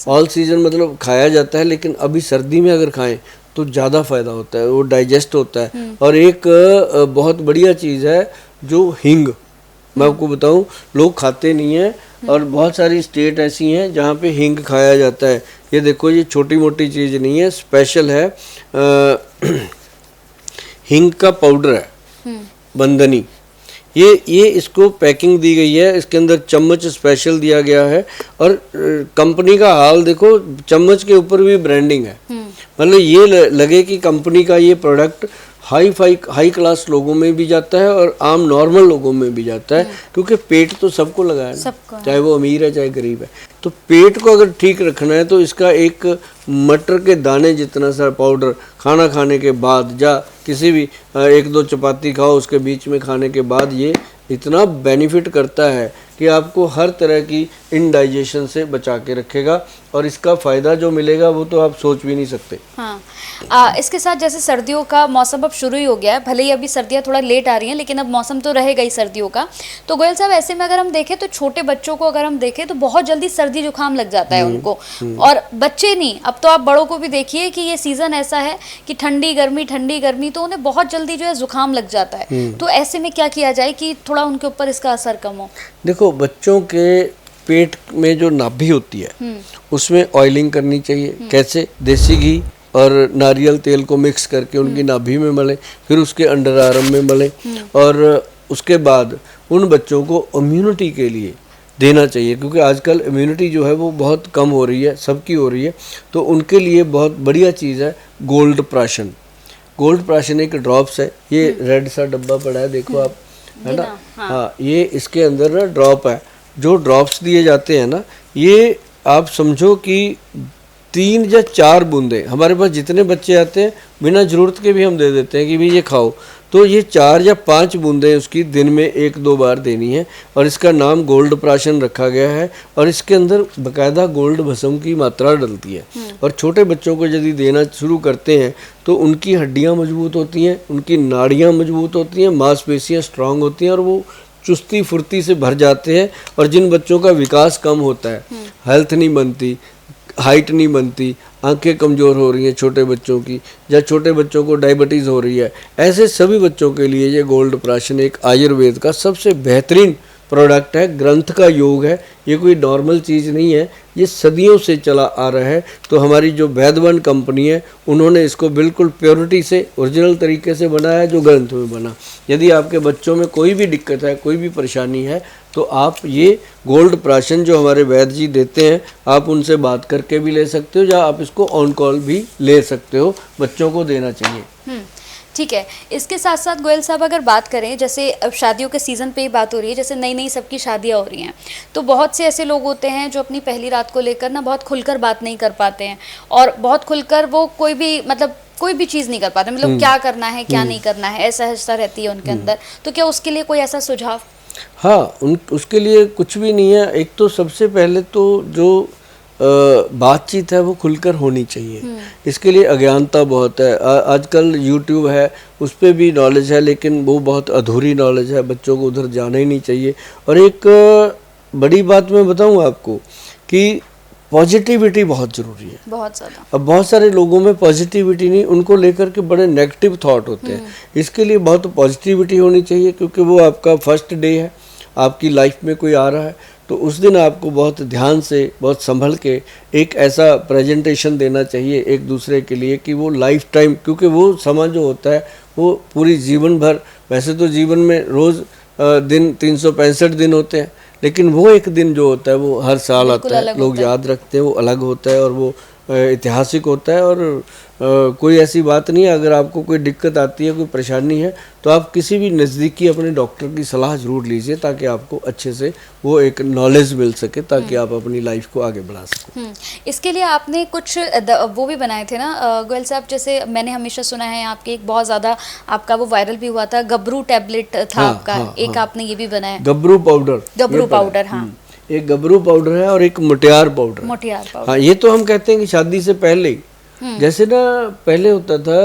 ऑल सीजन मतलब खाया जाता है, लेकिन अभी सर्दी में अगर खाएं तो ज़्यादा फायदा होता है, वो डाइजेस्ट होता है। और एक बहुत बढ़िया चीज़ है जो हींग, मैं आपको बताऊं, लोग खाते नहीं हैं और बहुत सारी स्टेट ऐसी हैं जहाँ पे हींग खाया जाता है। ये देखो, ये छोटी मोटी चीज़ नहीं है, स्पेशल है। हींग का पाउडर है, बंदनी। ये इसको पैकिंग दी गई है, इसके अंदर चम्मच स्पेशल दिया गया है और कंपनी का हाल देखो, चम्मच के ऊपर भी ब्रांडिंग है। मतलब ये लगे कि कंपनी का ये प्रोडक्ट हाई क्लास लोगों में भी जाता है और आम नॉर्मल लोगों में भी जाता है, क्योंकि पेट तो सबको लगा है ना, चाहे वो अमीर है चाहे गरीब है। तो पेट को अगर ठीक रखना है तो इसका एक मटर के दाने जितना सा पाउडर खाना खाने के बाद, या किसी भी 1-2 चपाती खाओ उसके बीच में खाने के बाद, ये इतना बेनिफिट करता है कि आपको हर तरह की इनडाइजेशन से बचा के रखेगा और इसका फ़ायदा जो मिलेगा वो तो आप सोच भी नहीं सकते। हाँ, इसके साथ जैसे सर्दियों का मौसम अब शुरू ही हो गया है, भले ही अभी सर्दियाँ थोड़ा लेट आ रही हैं लेकिन अब मौसम तो रहेगा ही सर्दियों का। तो गोयल साहब, ऐसे में अगर हम देखें तो छोटे बच्चों को अगर हम देखें तो बहुत जल्दी सर्दी जुकाम लग जाता है उनको, और बच्चे नहीं, अब तो आप बड़ों को भी देखिए कि ये सीज़न ऐसा है कि ठंडी गर्मी, तो उन्हें बहुत जल्दी जो है जुकाम लग जाता है। तो ऐसे में क्या किया जाए कि थोड़ा उनके ऊपर इसका असर कम हो? देखो, बच्चों के पेट में जो नाभि होती है उसमें ऑयलिंग करनी चाहिए। कैसे? देसी घी और नारियल तेल को मिक्स करके उनकी नाभि में मलें, फिर उसके अंडर आर्म में मलें, और उसके बाद उन बच्चों को इम्यूनिटी के लिए देना चाहिए, क्योंकि आजकल इम्यूनिटी जो है वो बहुत कम हो रही है, सबकी हो रही है। तो उनके लिए बहुत बढ़िया चीज़ है गोल्ड प्राशन। गोल्ड प्राशन एक ड्रॉप्स है, ये रेड सा डब्बा पड़ा है, देखो आप, है ना? हाँ, ये इसके अंदर ना ड्रॉप है। जो ड्रॉप्स दिए जाते हैं ना, ये आप समझो कि 3 या 4 बूंदे, हमारे पास जितने बच्चे आते हैं बिना ज़रूरत के भी हम दे देते हैं कि भाई ये खाओ, तो ये 4 या 5 बूंदें उसकी दिन में 1-2 बार देनी है। और इसका नाम गोल्ड प्राशन रखा गया है और इसके अंदर बाकायदा गोल्ड भस्म की मात्रा डलती है। और छोटे बच्चों को यदि देना शुरू करते हैं तो उनकी हड्डियाँ मजबूत होती हैं, उनकी नाड़ियाँ मजबूत होती हैं, मांसपेशियाँ स्ट्रांग होती हैं और वो चुस्ती फुर्ती से भर जाते हैं। और जिन बच्चों का विकास कम होता है, हेल्थ नहीं बनती, हाइट नहीं बनती, आंखें कमज़ोर हो रही हैं छोटे बच्चों की, या छोटे बच्चों को डायबिटीज़ हो रही है, ऐसे सभी बच्चों के लिए ये गोल्ड प्राशन एक आयुर्वेद का सबसे बेहतरीन प्रोडक्ट है। ग्रंथ का योग है, ये कोई नॉर्मल चीज़ नहीं है, ये सदियों से चला आ रहा है। तो हमारी जो वैद्यवन कंपनी है उन्होंने इसको बिल्कुल प्योरिटी से, ओरिजिनल तरीके से बनाया, जो ग्रंथ में बना। यदि आपके बच्चों में कोई भी दिक्कत है, कोई भी परेशानी है, तो आप ये गोल्ड प्राशन जो हमारे वैद्य जी देते हैं, आप उनसे बात करके भी ले सकते हो, या आप इसको ऑन कॉल भी ले सकते हो। बच्चों को देना चाहिए। ठीक है। इसके साथ साथ गोयल साहब, अगर बात करें, जैसे अब शादियों के सीज़न पे ही बात हो रही है, जैसे नई सबकी शादियां हो रही हैं, तो बहुत से ऐसे लोग होते हैं जो अपनी पहली रात को लेकर ना बहुत खुलकर बात नहीं कर पाते हैं, और बहुत खुलकर वो कोई भी चीज़ नहीं कर पाते, मतलब क्या करना है क्या नहीं करना है, ऐसा रहती है उनके अंदर। तो क्या उसके लिए कोई ऐसा सुझाव? हाँ, उसके लिए कुछ भी नहीं है। एक तो सबसे पहले तो जो बातचीत है वो खुलकर होनी चाहिए। इसके लिए अज्ञानता बहुत है। आजकल यूट्यूब है, उस पर भी नॉलेज है, लेकिन वो बहुत अधूरी नॉलेज है, बच्चों को उधर जाना ही नहीं चाहिए। और एक बड़ी बात मैं बताऊँ आपको कि पॉजिटिविटी बहुत ज़रूरी है, बहुत ज़्यादा। अब बहुत सारे लोगों में पॉजिटिविटी नहीं, उनको लेकर के बड़े नेगेटिव थॉट होते हैं। इसके लिए बहुत पॉजिटिविटी होनी चाहिए, क्योंकि वो आपका फर्स्ट डे है, आपकी लाइफ में कोई आ रहा है, तो उस दिन आपको बहुत ध्यान से, बहुत संभल के एक ऐसा प्रेजेंटेशन देना चाहिए एक दूसरे के लिए कि वो लाइफ टाइम, क्योंकि वो समय जो होता है वो पूरी जीवन भर, वैसे तो जीवन में रोज़ दिन 365 दिन होते हैं, लेकिन वो एक दिन जो होता है वो हर साल आता है, लोग याद रखते हैं, वो अलग होता है और वो ऐतिहासिक होता है। और कोई ऐसी बात नहीं है, अगर आपको कोई दिक्कत आती है, कोई परेशानी है, तो आप किसी भी नज़दीकी अपने डॉक्टर की सलाह ज़रूर लीजिए, ताकि आपको अच्छे से वो एक नॉलेज मिल सके, ताकि आप अपनी लाइफ को आगे बढ़ा सकें। इसके लिए आपने कुछ वो भी बनाए थे ना गोयल साहब, जैसे मैंने हमेशा सुना है आपके एक बहुत ज़्यादा आपका वो वायरल भी हुआ था, गबरू टैबलेट था आपका, एक आपने ये भी बनाया, गबरू पाउडर। हाँ, एक गबरू पाउडर है और एक मोटियार पाउडर। हाँ, ये तो हम कहते हैं कि शादी से पहले ही, जैसे ना पहले होता था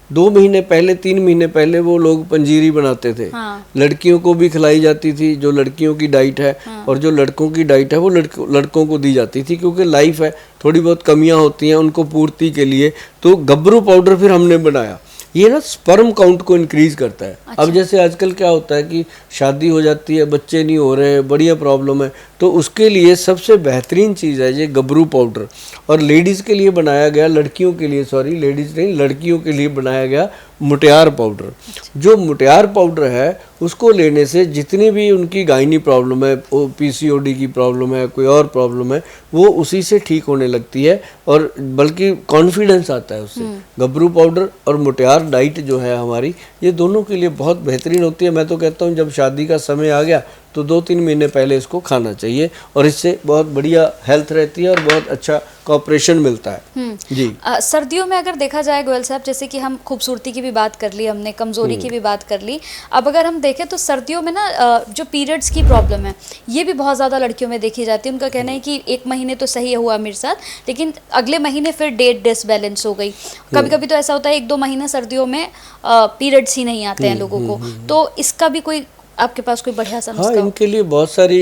2 महीने पहले, 3 महीने पहले वो लोग पंजीरी बनाते थे। हाँ। लड़कियों को भी खिलाई जाती थी, जो लड़कियों की डाइट है। हाँ। और जो लड़कों की डाइट है वो लड़कों को दी जाती थी, क्योंकि लाइफ है, थोड़ी बहुत कमियां होती हैं, उनको पूर्ति के लिए। तो गबरू पाउडर फिर हमने बनाया। ये ना स्पर्म काउंट को इंक्रीज करता है। अब जैसे आजकल क्या होता है कि शादी हो जाती है, बच्चे नहीं हो रहे, बढ़िया प्रॉब्लम है, तो उसके लिए सबसे बेहतरीन चीज़ है ये गबरू पाउडर। और लेडीज़ के लिए बनाया गया, लड़कियों के लिए, सॉरी लेडीज़ नहीं, लड़कियों के लिए बनाया गया मुटियार पाउडर। जो मुटियार पाउडर है उसको लेने से जितनी भी उनकी गायनी प्रॉब्लम है, पीसीओडी की प्रॉब्लम है, कोई और प्रॉब्लम है, वो उसी से ठीक होने लगती है और बल्कि कॉन्फिडेंस आता है उससे। गबरू पाउडर और मुटियार डाइट जो है हमारी, ये दोनों के लिए बहुत बेहतरीन होती है। मैं तो कहता हूँ जब शादी का समय आ गया तो 2-3 महीने पहले इसको खाना चाहिए और इससे बहुत बढ़िया हेल्थ रहती है और बहुत अच्छा कॉपरेशन मिलता है। जी सर्दियों में अगर देखा जाए गोयल साहब, जैसे कि हम खूबसूरती की भी बात कर ली हमने, कमज़ोरी की भी बात कर ली, अब अगर हम देखें तो सर्दियों में ना जो पीरियड्स की प्रॉब्लम है ये भी बहुत ज़्यादा लड़कियों में देखी जाती है। उनका कहना है कि 1 महीने तो सही हुआ मेरे साथ, लेकिन अगले महीने फिर डेट डिसबैलेंस हो गई। कभी कभी तो ऐसा होता है 1-2 महीने सर्दियों में पीरियड्स ही नहीं आते हैं लोगों को। तो इसका भी कोई आपके पास कोई बढ़िया सा नुस्खा? हाँ, इनके लिए बहुत सारी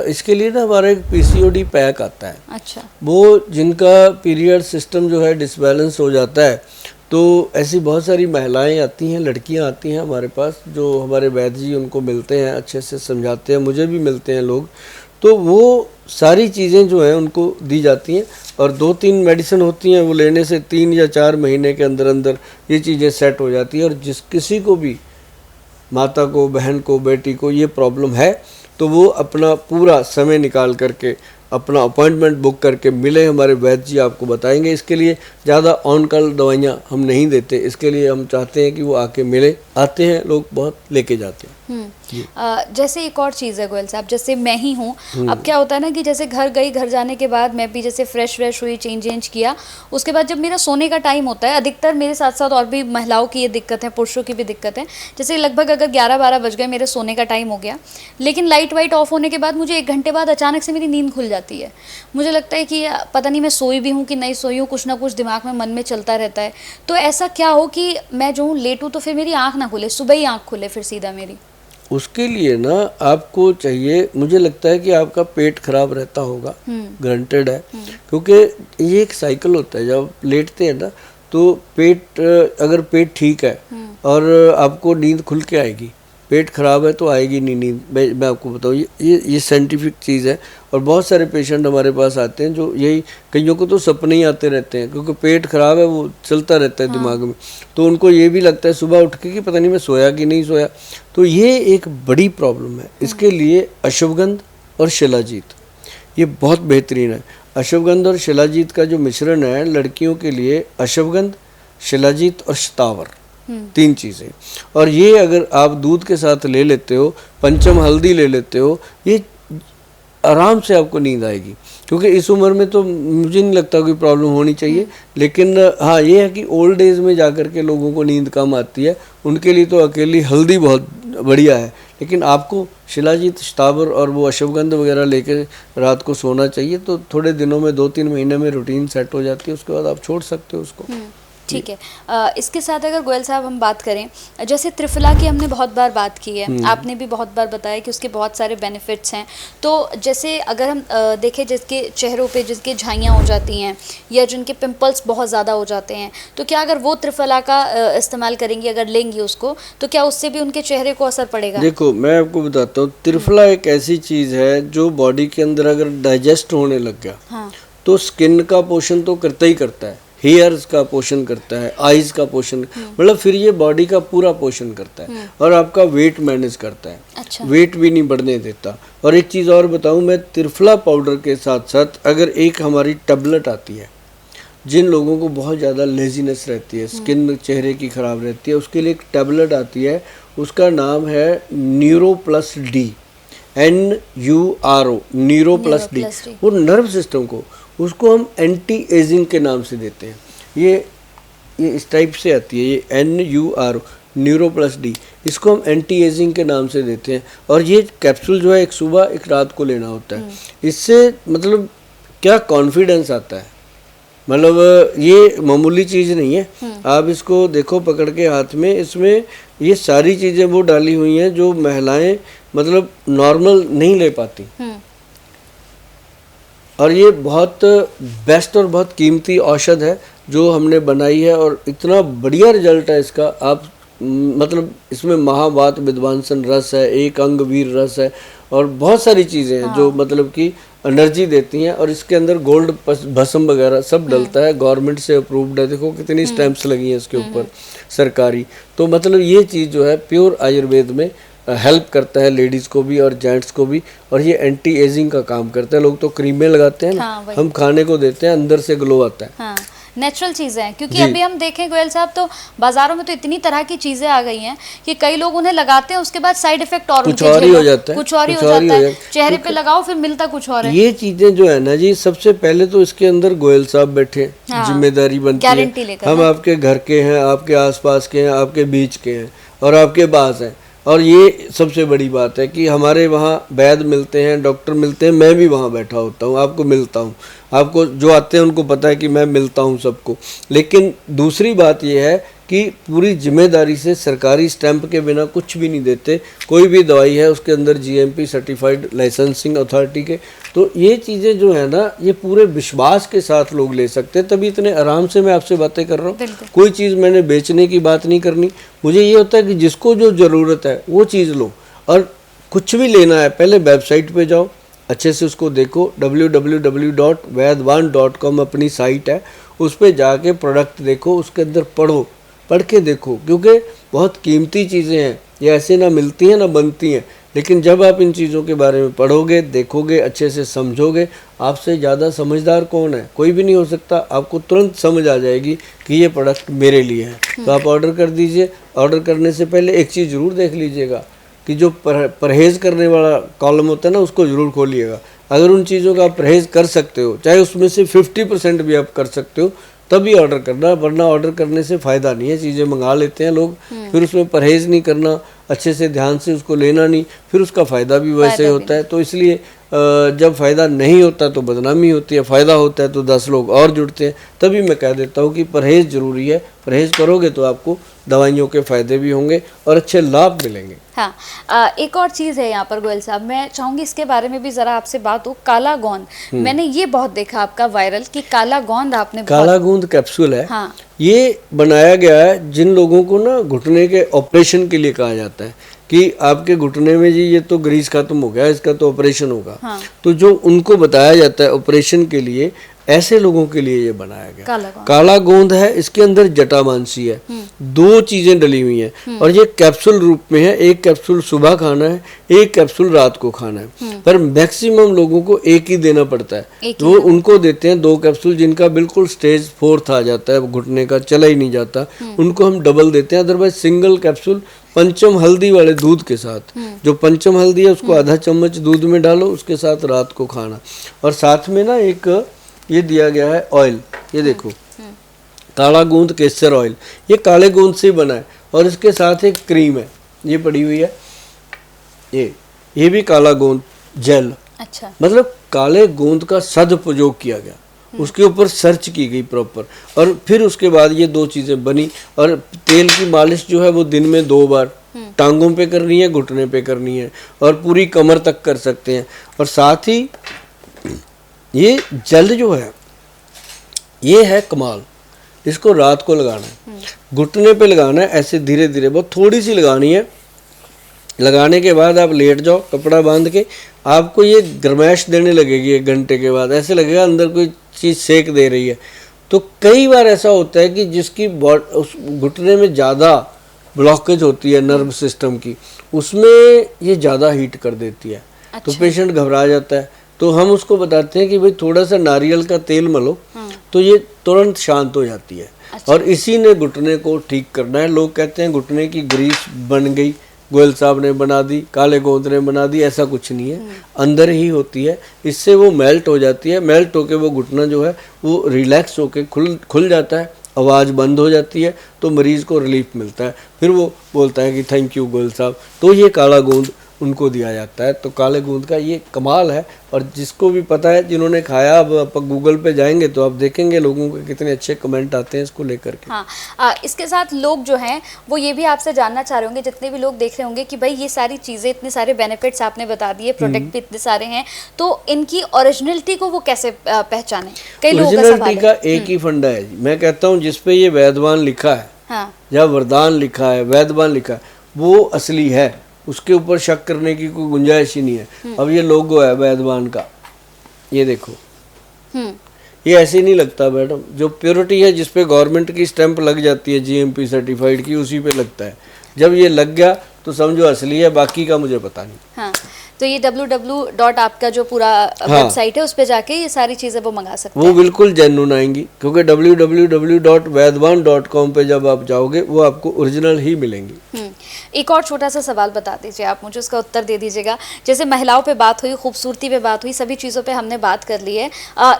इसके लिए ना हमारा एक पीसीओडी पैक आता है। अच्छा। वो जिनका पीरियड सिस्टम जो है डिसबैलेंस हो जाता है, तो ऐसी बहुत सारी महिलाएं आती हैं, लड़कियां आती हैं हमारे पास, जो हमारे वैद्य जी उनको मिलते हैं, अच्छे से समझाते हैं, मुझे भी मिलते हैं लोग। तो वो सारी चीज़ें जो हैं उनको दी जाती हैं और 2-3 मेडिसिन होती हैं, वो लेने से 3 या 4 महीने के अंदर अंदर ये चीज़ें सेट हो जाती है। और जिस किसी को भी, माता को, बहन को, बेटी को ये प्रॉब्लम है, तो वो अपना पूरा समय निकाल करके अपना अपॉइंटमेंट बुक करके मिले, हमारे वैद्य जी आपको बताएंगे। इसके लिए ज़्यादा ऑन कॉल दवाइयाँ हम नहीं देते, इसके लिए हम चाहते हैं कि वो आके मिले। आते हैं लोग, बहुत लेके जाते हैं। जैसे एक और चीज़ है गोयल साहब, जैसे मैं ही हूँ, अब क्या होता है ना कि जैसे घर गई, घर जाने के बाद मैं भी जैसे फ्रेश हुई, चेंज किया, उसके बाद जब मेरा सोने का टाइम होता है, अधिकतर मेरे साथ साथ और भी महिलाओं की ये दिक्कत है, पुरुषों की भी दिक्कत है, जैसे लगभग अगर 11-12 बज गए, मेरे सोने का टाइम हो गया, लेकिन लाइट वाइट ऑफ होने के बाद मुझे 1 घंटे बाद अचानक से मेरी नींद खुल जाती है। मुझे लगता है कि पता नहीं मैं सोई भी हूँ कि नहीं सोई हूँ, कुछ ना कुछ दिमाग में मन में चलता रहता है। तो ऐसा क्या हो कि मैं जो हूँ लेटूँ तो फिर मेरी आँख ना खुले, सुबह ही आँख खुले फिर सीधा मेरी? उसके लिए ना आपको चाहिए, मुझे लगता है कि आपका पेट खराब रहता होगा, ग्रांटेड है, क्योंकि ये एक साइकिल होता है। जब लेटते हैं ना तो पेट, अगर पेट ठीक है और आपको नींद खुल के आएगी, पेट खराब है तो आएगी नहीं नींद। मैं आपको बताऊँ, ये साइंटिफिक चीज़ है। और बहुत सारे पेशेंट हमारे पास आते हैं जो यही, कईयों को तो सपने ही आते रहते हैं, क्योंकि पेट खराब है, वो चलता रहता है दिमाग में, तो उनको ये भी लगता है सुबह उठ के कि पता नहीं मैं सोया कि नहीं सोया। तो ये एक बड़ी प्रॉब्लम है। इसके लिए अश्वगंध और शिलाजीत ये बहुत बेहतरीन है। अश्वगंध और शिलाजीत का जो मिश्रण है लड़कियों के लिए, अश्वगंध, शिलाजीत और शतावर, 3 चीज़ें। और ये अगर आप दूध के साथ ले लेते हो, पंचम हल्दी ले लेते हो, ये आराम से आपको नींद आएगी। क्योंकि इस उम्र में तो मुझे नहीं लगता कोई प्रॉब्लम होनी चाहिए, लेकिन हाँ ये है कि ओल्ड एज में जाकर के लोगों को नींद कम आती है, उनके लिए तो अकेली हल्दी बहुत बढ़िया है। लेकिन आपको शिलाजीत, शतावर और वो अश्वगंध वगैरह लेके रात को सोना चाहिए। तो थोड़े दिनों में, 2-3 महीने में रूटीन सेट हो जाती है, उसके बाद आप छोड़ सकते हो उसको। ठीक है। इसके साथ अगर गोयल साहब हम बात करें, जैसे त्रिफला की हमने बहुत बार बात की है, आपने भी बहुत बार बताया कि उसके बहुत सारे बेनिफिट्स हैं। तो जैसे अगर हम देखें जिसके चेहरों पे जिसकी झाइयाँ हो जाती हैं या जिनके पिंपल्स बहुत ज़्यादा हो जाते हैं, तो क्या अगर वो त्रिफला का इस्तेमाल करेंगी, अगर लेंगी उसको, तो क्या उससे भी उनके चेहरे को असर पड़ेगा? देखो मैं आपको बताता हूँ, त्रिफला एक ऐसी चीज़ है जो बॉडी के अंदर अगर डाइजेस्ट होने लग गया, हाँ, तो स्किन का पोषण तो करता ही करता है, हेयर्स का पोषण करता है, आईज का पोषण, मतलब फिर ये बॉडी का पूरा पोषण करता है और आपका वेट मैनेज करता है। अच्छा। वेट भी नहीं बढ़ने देता। और एक चीज़ और बताऊं मैं, त्रिफला पाउडर के साथ साथ अगर एक हमारी टैबलेट आती है, जिन लोगों को बहुत ज़्यादा लेजीनेस रहती है, स्किन चेहरे की ख़राब रहती है, उसके लिए एक टैबलेट आती है, उसका नाम है neuro plus D, NURO, neuro plus D. वो नर्व सिस्टम को, उसको हम एंटी एजिंग के नाम से देते हैं। ये इस टाइप से आती है, ये NURO, न्यूरो प्लस डी, इसको हम एंटी एजिंग के नाम से देते हैं। और ये कैप्सूल जो है एक सुबह एक रात को लेना होता है। इससे मतलब क्या कॉन्फिडेंस आता है, मतलब ये मामूली चीज़ नहीं है। आप इसको देखो पकड़ के हाथ में, इसमें ये सारी चीज़ें वो डाली हुई हैं जो महिलाएं मतलब नॉर्मल नहीं ले पाती। और ये बहुत बेस्ट और बहुत कीमती औषध है जो हमने बनाई है और इतना बढ़िया रिजल्ट है इसका। आप मतलब इसमें महावात विद्वांसन रस है, एक अंग वीर रस है और बहुत सारी चीज़ें हैं जो मतलब कि एनर्जी देती हैं। और इसके अंदर गोल्ड भस्म वगैरह सब डलता है, गवर्नमेंट से अप्रूव्ड है। देखो कितनी स्टैंप्स लगी हैं इसके ऊपर सरकारी। तो मतलब ये चीज़ जो है प्योर आयुर्वेद में हेल्प करता है लेडीज़ को भी और जेंट्स को भी। और ये एंटी एजिंग का काम करता है। लोग तो क्रीमें लगाते हैं ना, हम खाने को देते हैं, अंदर से ग्लो आता है। नेचुरल चीज़ें हैं, क्योंकि अभी हम देखें गोयल साहब तो बाजारों में तो इतनी तरह की चीज़ें आ गई हैं कि कई लोग उन्हें लगाते हैं, उसके बाद साइड इफेक्ट और कुछ और ही हो जाता है, कुछ और ही हो जाता है, चेहरे पे लगाओ फिर मिलता कुछ और है। ये चीजें जो है ना जी, सबसे पहले तो इसके अंदर गोयल साहब बैठे, जिम्मेदारी बनती है। हम आपके घर के हैं, आपके आसपास के हैं, आपके बीच के हैं और आपके पास हैं। और ये सबसे बड़ी बात है कि हमारे वहाँ वैद्य मिलते हैं, डॉक्टर मिलते हैं, मैं भी वहाँ बैठा होता हूँ, आपको मिलता हूँ। आपको जो आते हैं उनको पता है कि मैं मिलता हूँ सबको। लेकिन दूसरी बात यह है कि पूरी जिम्मेदारी से सरकारी स्टैंप के बिना कुछ भी नहीं देते। कोई भी दवाई है उसके अंदर GMP सर्टिफाइड लाइसेंसिंग अथॉरिटी के। तो ये चीज़ें जो है ना, ये पूरे विश्वास के साथ लोग ले सकते हैं, तभी इतने आराम से मैं आपसे बातें कर रहा हूँ। कोई चीज़ मैंने बेचने की बात नहीं करनी। मुझे ये होता है कि जिसको जो ज़रूरत है वो चीज़ लो। और कुछ भी लेना है पहले वेबसाइट पे जाओ, अच्छे से उसको देखो। www.vaidwan.com अपनी साइट है, उस पर जाके प्रोडक्ट देखो, उसके अंदर पढ़ के देखो, क्योंकि बहुत कीमती चीज़ें हैं। ये ऐसे ना मिलती हैं ना बनती हैं। लेकिन जब आप इन चीज़ों के बारे में पढ़ोगे, देखोगे, अच्छे से समझोगे, आपसे ज़्यादा समझदार कौन है? कोई भी नहीं हो सकता। आपको तुरंत समझ आ जाएगी कि ये प्रोडक्ट मेरे लिए है। तो आप ऑर्डर कर दीजिए। ऑर्डर करने से पहले एक चीज़ ज़रूर देख लीजिएगा कि जो परहेज़ करने वाला कॉलम होता है ना, उसको ज़रूर खोलिएगा। अगर उन चीज़ों का आप परहेज़ कर सकते हो, चाहे उसमें से 50% भी आप कर सकते हो, तभी ऑर्डर करना, वरना ऑर्डर करने से फ़ायदा नहीं है। चीज़ें मंगा लेते हैं लोग, फिर उसमें परहेज़ नहीं करना, अच्छे से ध्यान से उसको लेना नहीं, फिर उसका फ़ायदा भी वैसे होता है। तो इसलिए जब फ़ायदा नहीं होता तो बदनामी होती है, फ़ायदा होता है तो 10 लोग और जुड़ते हैं। तभी मैं कह देता हूँ कि परहेज़ ज़रूरी है। परहेज़ करोगे तो आपको दवाइयों के फ़ायदे भी होंगे और अच्छे लाभ मिलेंगे। हाँ, एक और चीज़ है यहाँ पर गोयल साहब, मैं चाहूँगी इसके बारे में भी ज़रा आपसे बात हो। काला गोंद, मैंने ये बहुत देखा आपका वायरल कि काला गोंद आपने काला गोंद कैप्सूल है। हाँ। ये बनाया गया है जिन लोगों को ना घुटने के ऑपरेशन के लिए कहा जाता है कि आपके घुटने में जी ये तो ग्रीस खत्म हो गया, इसका तो ऑपरेशन होगा। हाँ। तो जो उनको बताया जाता है ऑपरेशन के लिए, ऐसे लोगों के लिए ये बनाया गया। काला गोंद है, इसके अंदर जटामांसी है, 2 चीजें डली हुई हैं और ये कैप्सूल रूप में है। एक कैप्सूल सुबह खाना है, एक कैप्सूल रात को खाना है। पर मैक्सिमम लोगों को एक ही देना पड़ता है। तो उनको देते हैं 2 कैप्सूल, जिनका बिल्कुल स्टेज 4 आ जाता है, घुटने का चला ही नहीं जाता, उनको हम डबल देते हैं। अदरवाइज सिंगल कैप्सूल पंचम हल्दी वाले दूध के साथ, जो पंचम हल्दी है उसको आधा चम्मच दूध में डालो, उसके साथ रात को खाना। और साथ में ना एक ये दिया गया है ऑयल, ये देखो, काला गोंद केसर ऑयल, ये काले गोंद से बना है। और इसके साथ एक क्रीम है, ये पड़ी हुई है, ये भी काला गोंद जेल। अच्छा। मतलब काले गोंद का सदुपयोग किया गया, उसके ऊपर सर्च की गई प्रॉपर, और फिर उसके बाद ये 2 चीज़ें बनी। और तेल की मालिश जो है वो दिन में 2 बार टांगों पे करनी है, घुटने पे करनी है, और पूरी कमर तक कर सकते हैं। और साथ ही ये जल जो है ये है कमाल, इसको रात को लगाना है, घुटने पे लगाना है, ऐसे धीरे धीरे, बहुत थोड़ी सी लगानी है। लगाने के बाद आप लेट जाओ कपड़ा बांध के, आपको ये गर्माइश देने लगेगी 1 घंटे के बाद, ऐसे लगेगा अंदर कोई चीज़ सेक दे रही है। तो कई बार ऐसा होता है कि जिसकी उस घुटने में ज़्यादा ब्लॉकेज होती है नर्व सिस्टम की, उसमें ये ज़्यादा हीट कर देती है। अच्छा। तो पेशेंट घबरा जाता है, तो हम उसको बताते हैं कि भाई थोड़ा सा नारियल का तेल मलो, तो ये तुरंत शांत हो जाती है। अच्छा। और इसी ने घुटने को ठीक करना है। लोग कहते हैं घुटने की ग्रीस बन गई, गोयल साहब ने बना दी, काले गोंद ने बना दी, ऐसा कुछ नहीं है, अंदर ही होती है। इससे वो मेल्ट हो जाती है, मेल्ट होके वो घुटना जो है वो रिलैक्स होके खुल जाता है, आवाज़ बंद हो जाती है, तो मरीज़ को रिलीफ मिलता है। फिर वो बोलता है कि थैंक यू गोयल साहब। तो ये काला गोंद उनको दिया जाता है। तो काले गूंद का ये कमाल है, और जिसको भी पता है, जिन्होंने खाया, अब आप गूगल पे जाएंगे तो आप देखेंगे लोगों के कितने अच्छे कमेंट आते हैं इसको लेकर के। हाँ, इसके साथ लोग जो हैं वो ये भी आपसे जानना चाह रहे होंगे, जितने भी लोग देख रहे होंगे, कि भाई ये सारी चीज़ें, इतने सारे बेनिफिट्स आपने बता दिए, प्रोडक्ट भी इतने सारे हैं, तो इनकी ओरिजिनलिटी को वो कैसे पहचाने? कई लोगों का सवाल है। का एक ही फंडा है जी, मैं कहता हूँ जिसपे ये वैद्यवान लिखा है, हाँ, या वरदान लिखा है, वैद्यवान लिखा है, वो असली है, उसके ऊपर शक करने की कोई गुंजाइश ही नहीं है। अब ये लोगो है वैद्यवान का, ये देखो, ये ऐसे नहीं लगता मैडम। जो प्योरिटी है, जिसपे गवर्नमेंट की स्टैंप लग जाती है GMP सर्टिफाइड की, उसी पे लगता है। जब ये लग गया तो समझो असली है, बाकी का मुझे पता नहीं। हाँ, तो ये www. आपका जो पूरा वेबसाइट है, उस पे जाके ये सारी चीज़ें वो मंगा सकते हैं। वो बिल्कुल जेन्युइन आएंगी, क्योंकि www.vaidwan.com पे जब आप जाओगे वो आपको ओरिजिनल ही मिलेंगी। एक और छोटा सा सवाल बता दीजिए आप मुझे, उसका उत्तर दे दीजिएगा। जैसे महिलाओं पे बात हुई, खूबसूरती पे बात हुई, सभी चीज़ों पे हमने बात कर ली है,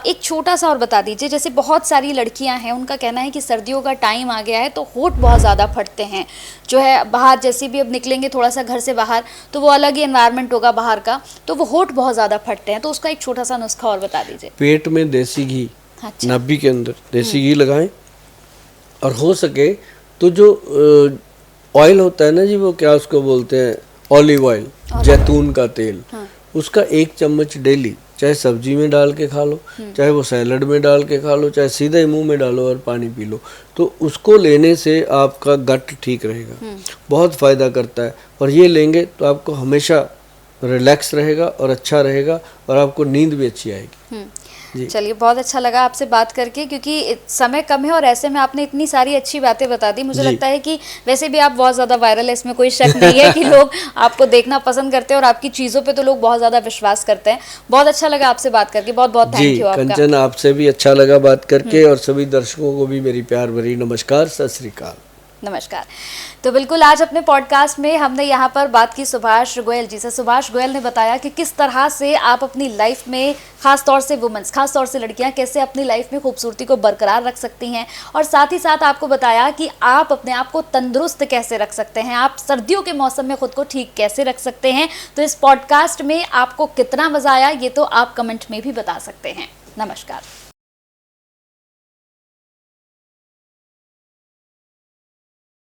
एक छोटा सा और बता दीजिए। जैसे बहुत सारी लड़कियां हैं, उनका कहना है कि सर्दियों का टाइम आ गया है तो होठ बहुत ज़्यादा फटते हैं, जो है बाहर जैसे भी अब निकलेंगे थोड़ा सा घर से बाहर, तो वो अलग ही एनवायरनमेंट होगा बाहर का, तो वो होठ बहुत ज़्यादा फटते हैं, तो उसका एक छोटा सा नुस्खा और बता दीजिए। पेट में देसी घी, अच्छा। नाभि के अंदर देसी घी लगाएं, और हो सके तो जो ऑयल होता है ना जी, वो क्या उसको बोलते हैं, ऑलिव ऑयल, जैतून का तेल, उसका 1 चम्मच डेली, चाहे सब्जी में डाल के खा लो, चाहे वो सैलड में डाल के खा लो, चाहे सीधे मुंह में डालो और पानी पी लो, तो उसको लेने से आपका गट ठीक रहेगा, बहुत फ़ायदा करता है। और ये लेंगे तो आपको हमेशा रिलैक्स रहेगा और अच्छा रहेगा, और आपको नींद भी अच्छी आएगी। चलिए, बहुत अच्छा लगा आपसे बात करके, क्योंकि समय कम है और ऐसे में आपने इतनी सारी अच्छी बातें बता दी। मुझे लगता है कि वैसे भी आप बहुत ज़्यादा वायरल है, इसमें कोई शक नहीं है कि लोग आपको देखना पसंद करते हैं और आपकी चीज़ों पे तो लोग बहुत ज़्यादा विश्वास करते हैं। बहुत अच्छा लगा आपसे बात करके, बहुत बहुत थैंक यू आपका। कंचन, आपसे भी अच्छा लगा बात करके, और सभी दर्शकों को भी मेरी प्यार भरी नमस्कार, सत श्री अकाल। नमस्कार। तो बिल्कुल, आज अपने पॉडकास्ट में हमने यहाँ पर बात की सुभाष गोयल जी से। सुभाष गोयल ने बताया कि किस तरह से आप अपनी लाइफ में, खास तौर से वुमेन्स, खास तौर से लड़कियाँ, कैसे अपनी लाइफ में खूबसूरती को बरकरार रख सकती हैं, और साथ ही साथ आपको बताया कि आप अपने आप को तंदुरुस्त कैसे रख सकते हैं, आप सर्दियों के मौसम में खुद को ठीक कैसे रख सकते हैं। तो इस पॉडकास्ट में आपको कितना मज़ा आया, ये तो आप कमेंट में भी बता सकते हैं। नमस्कार।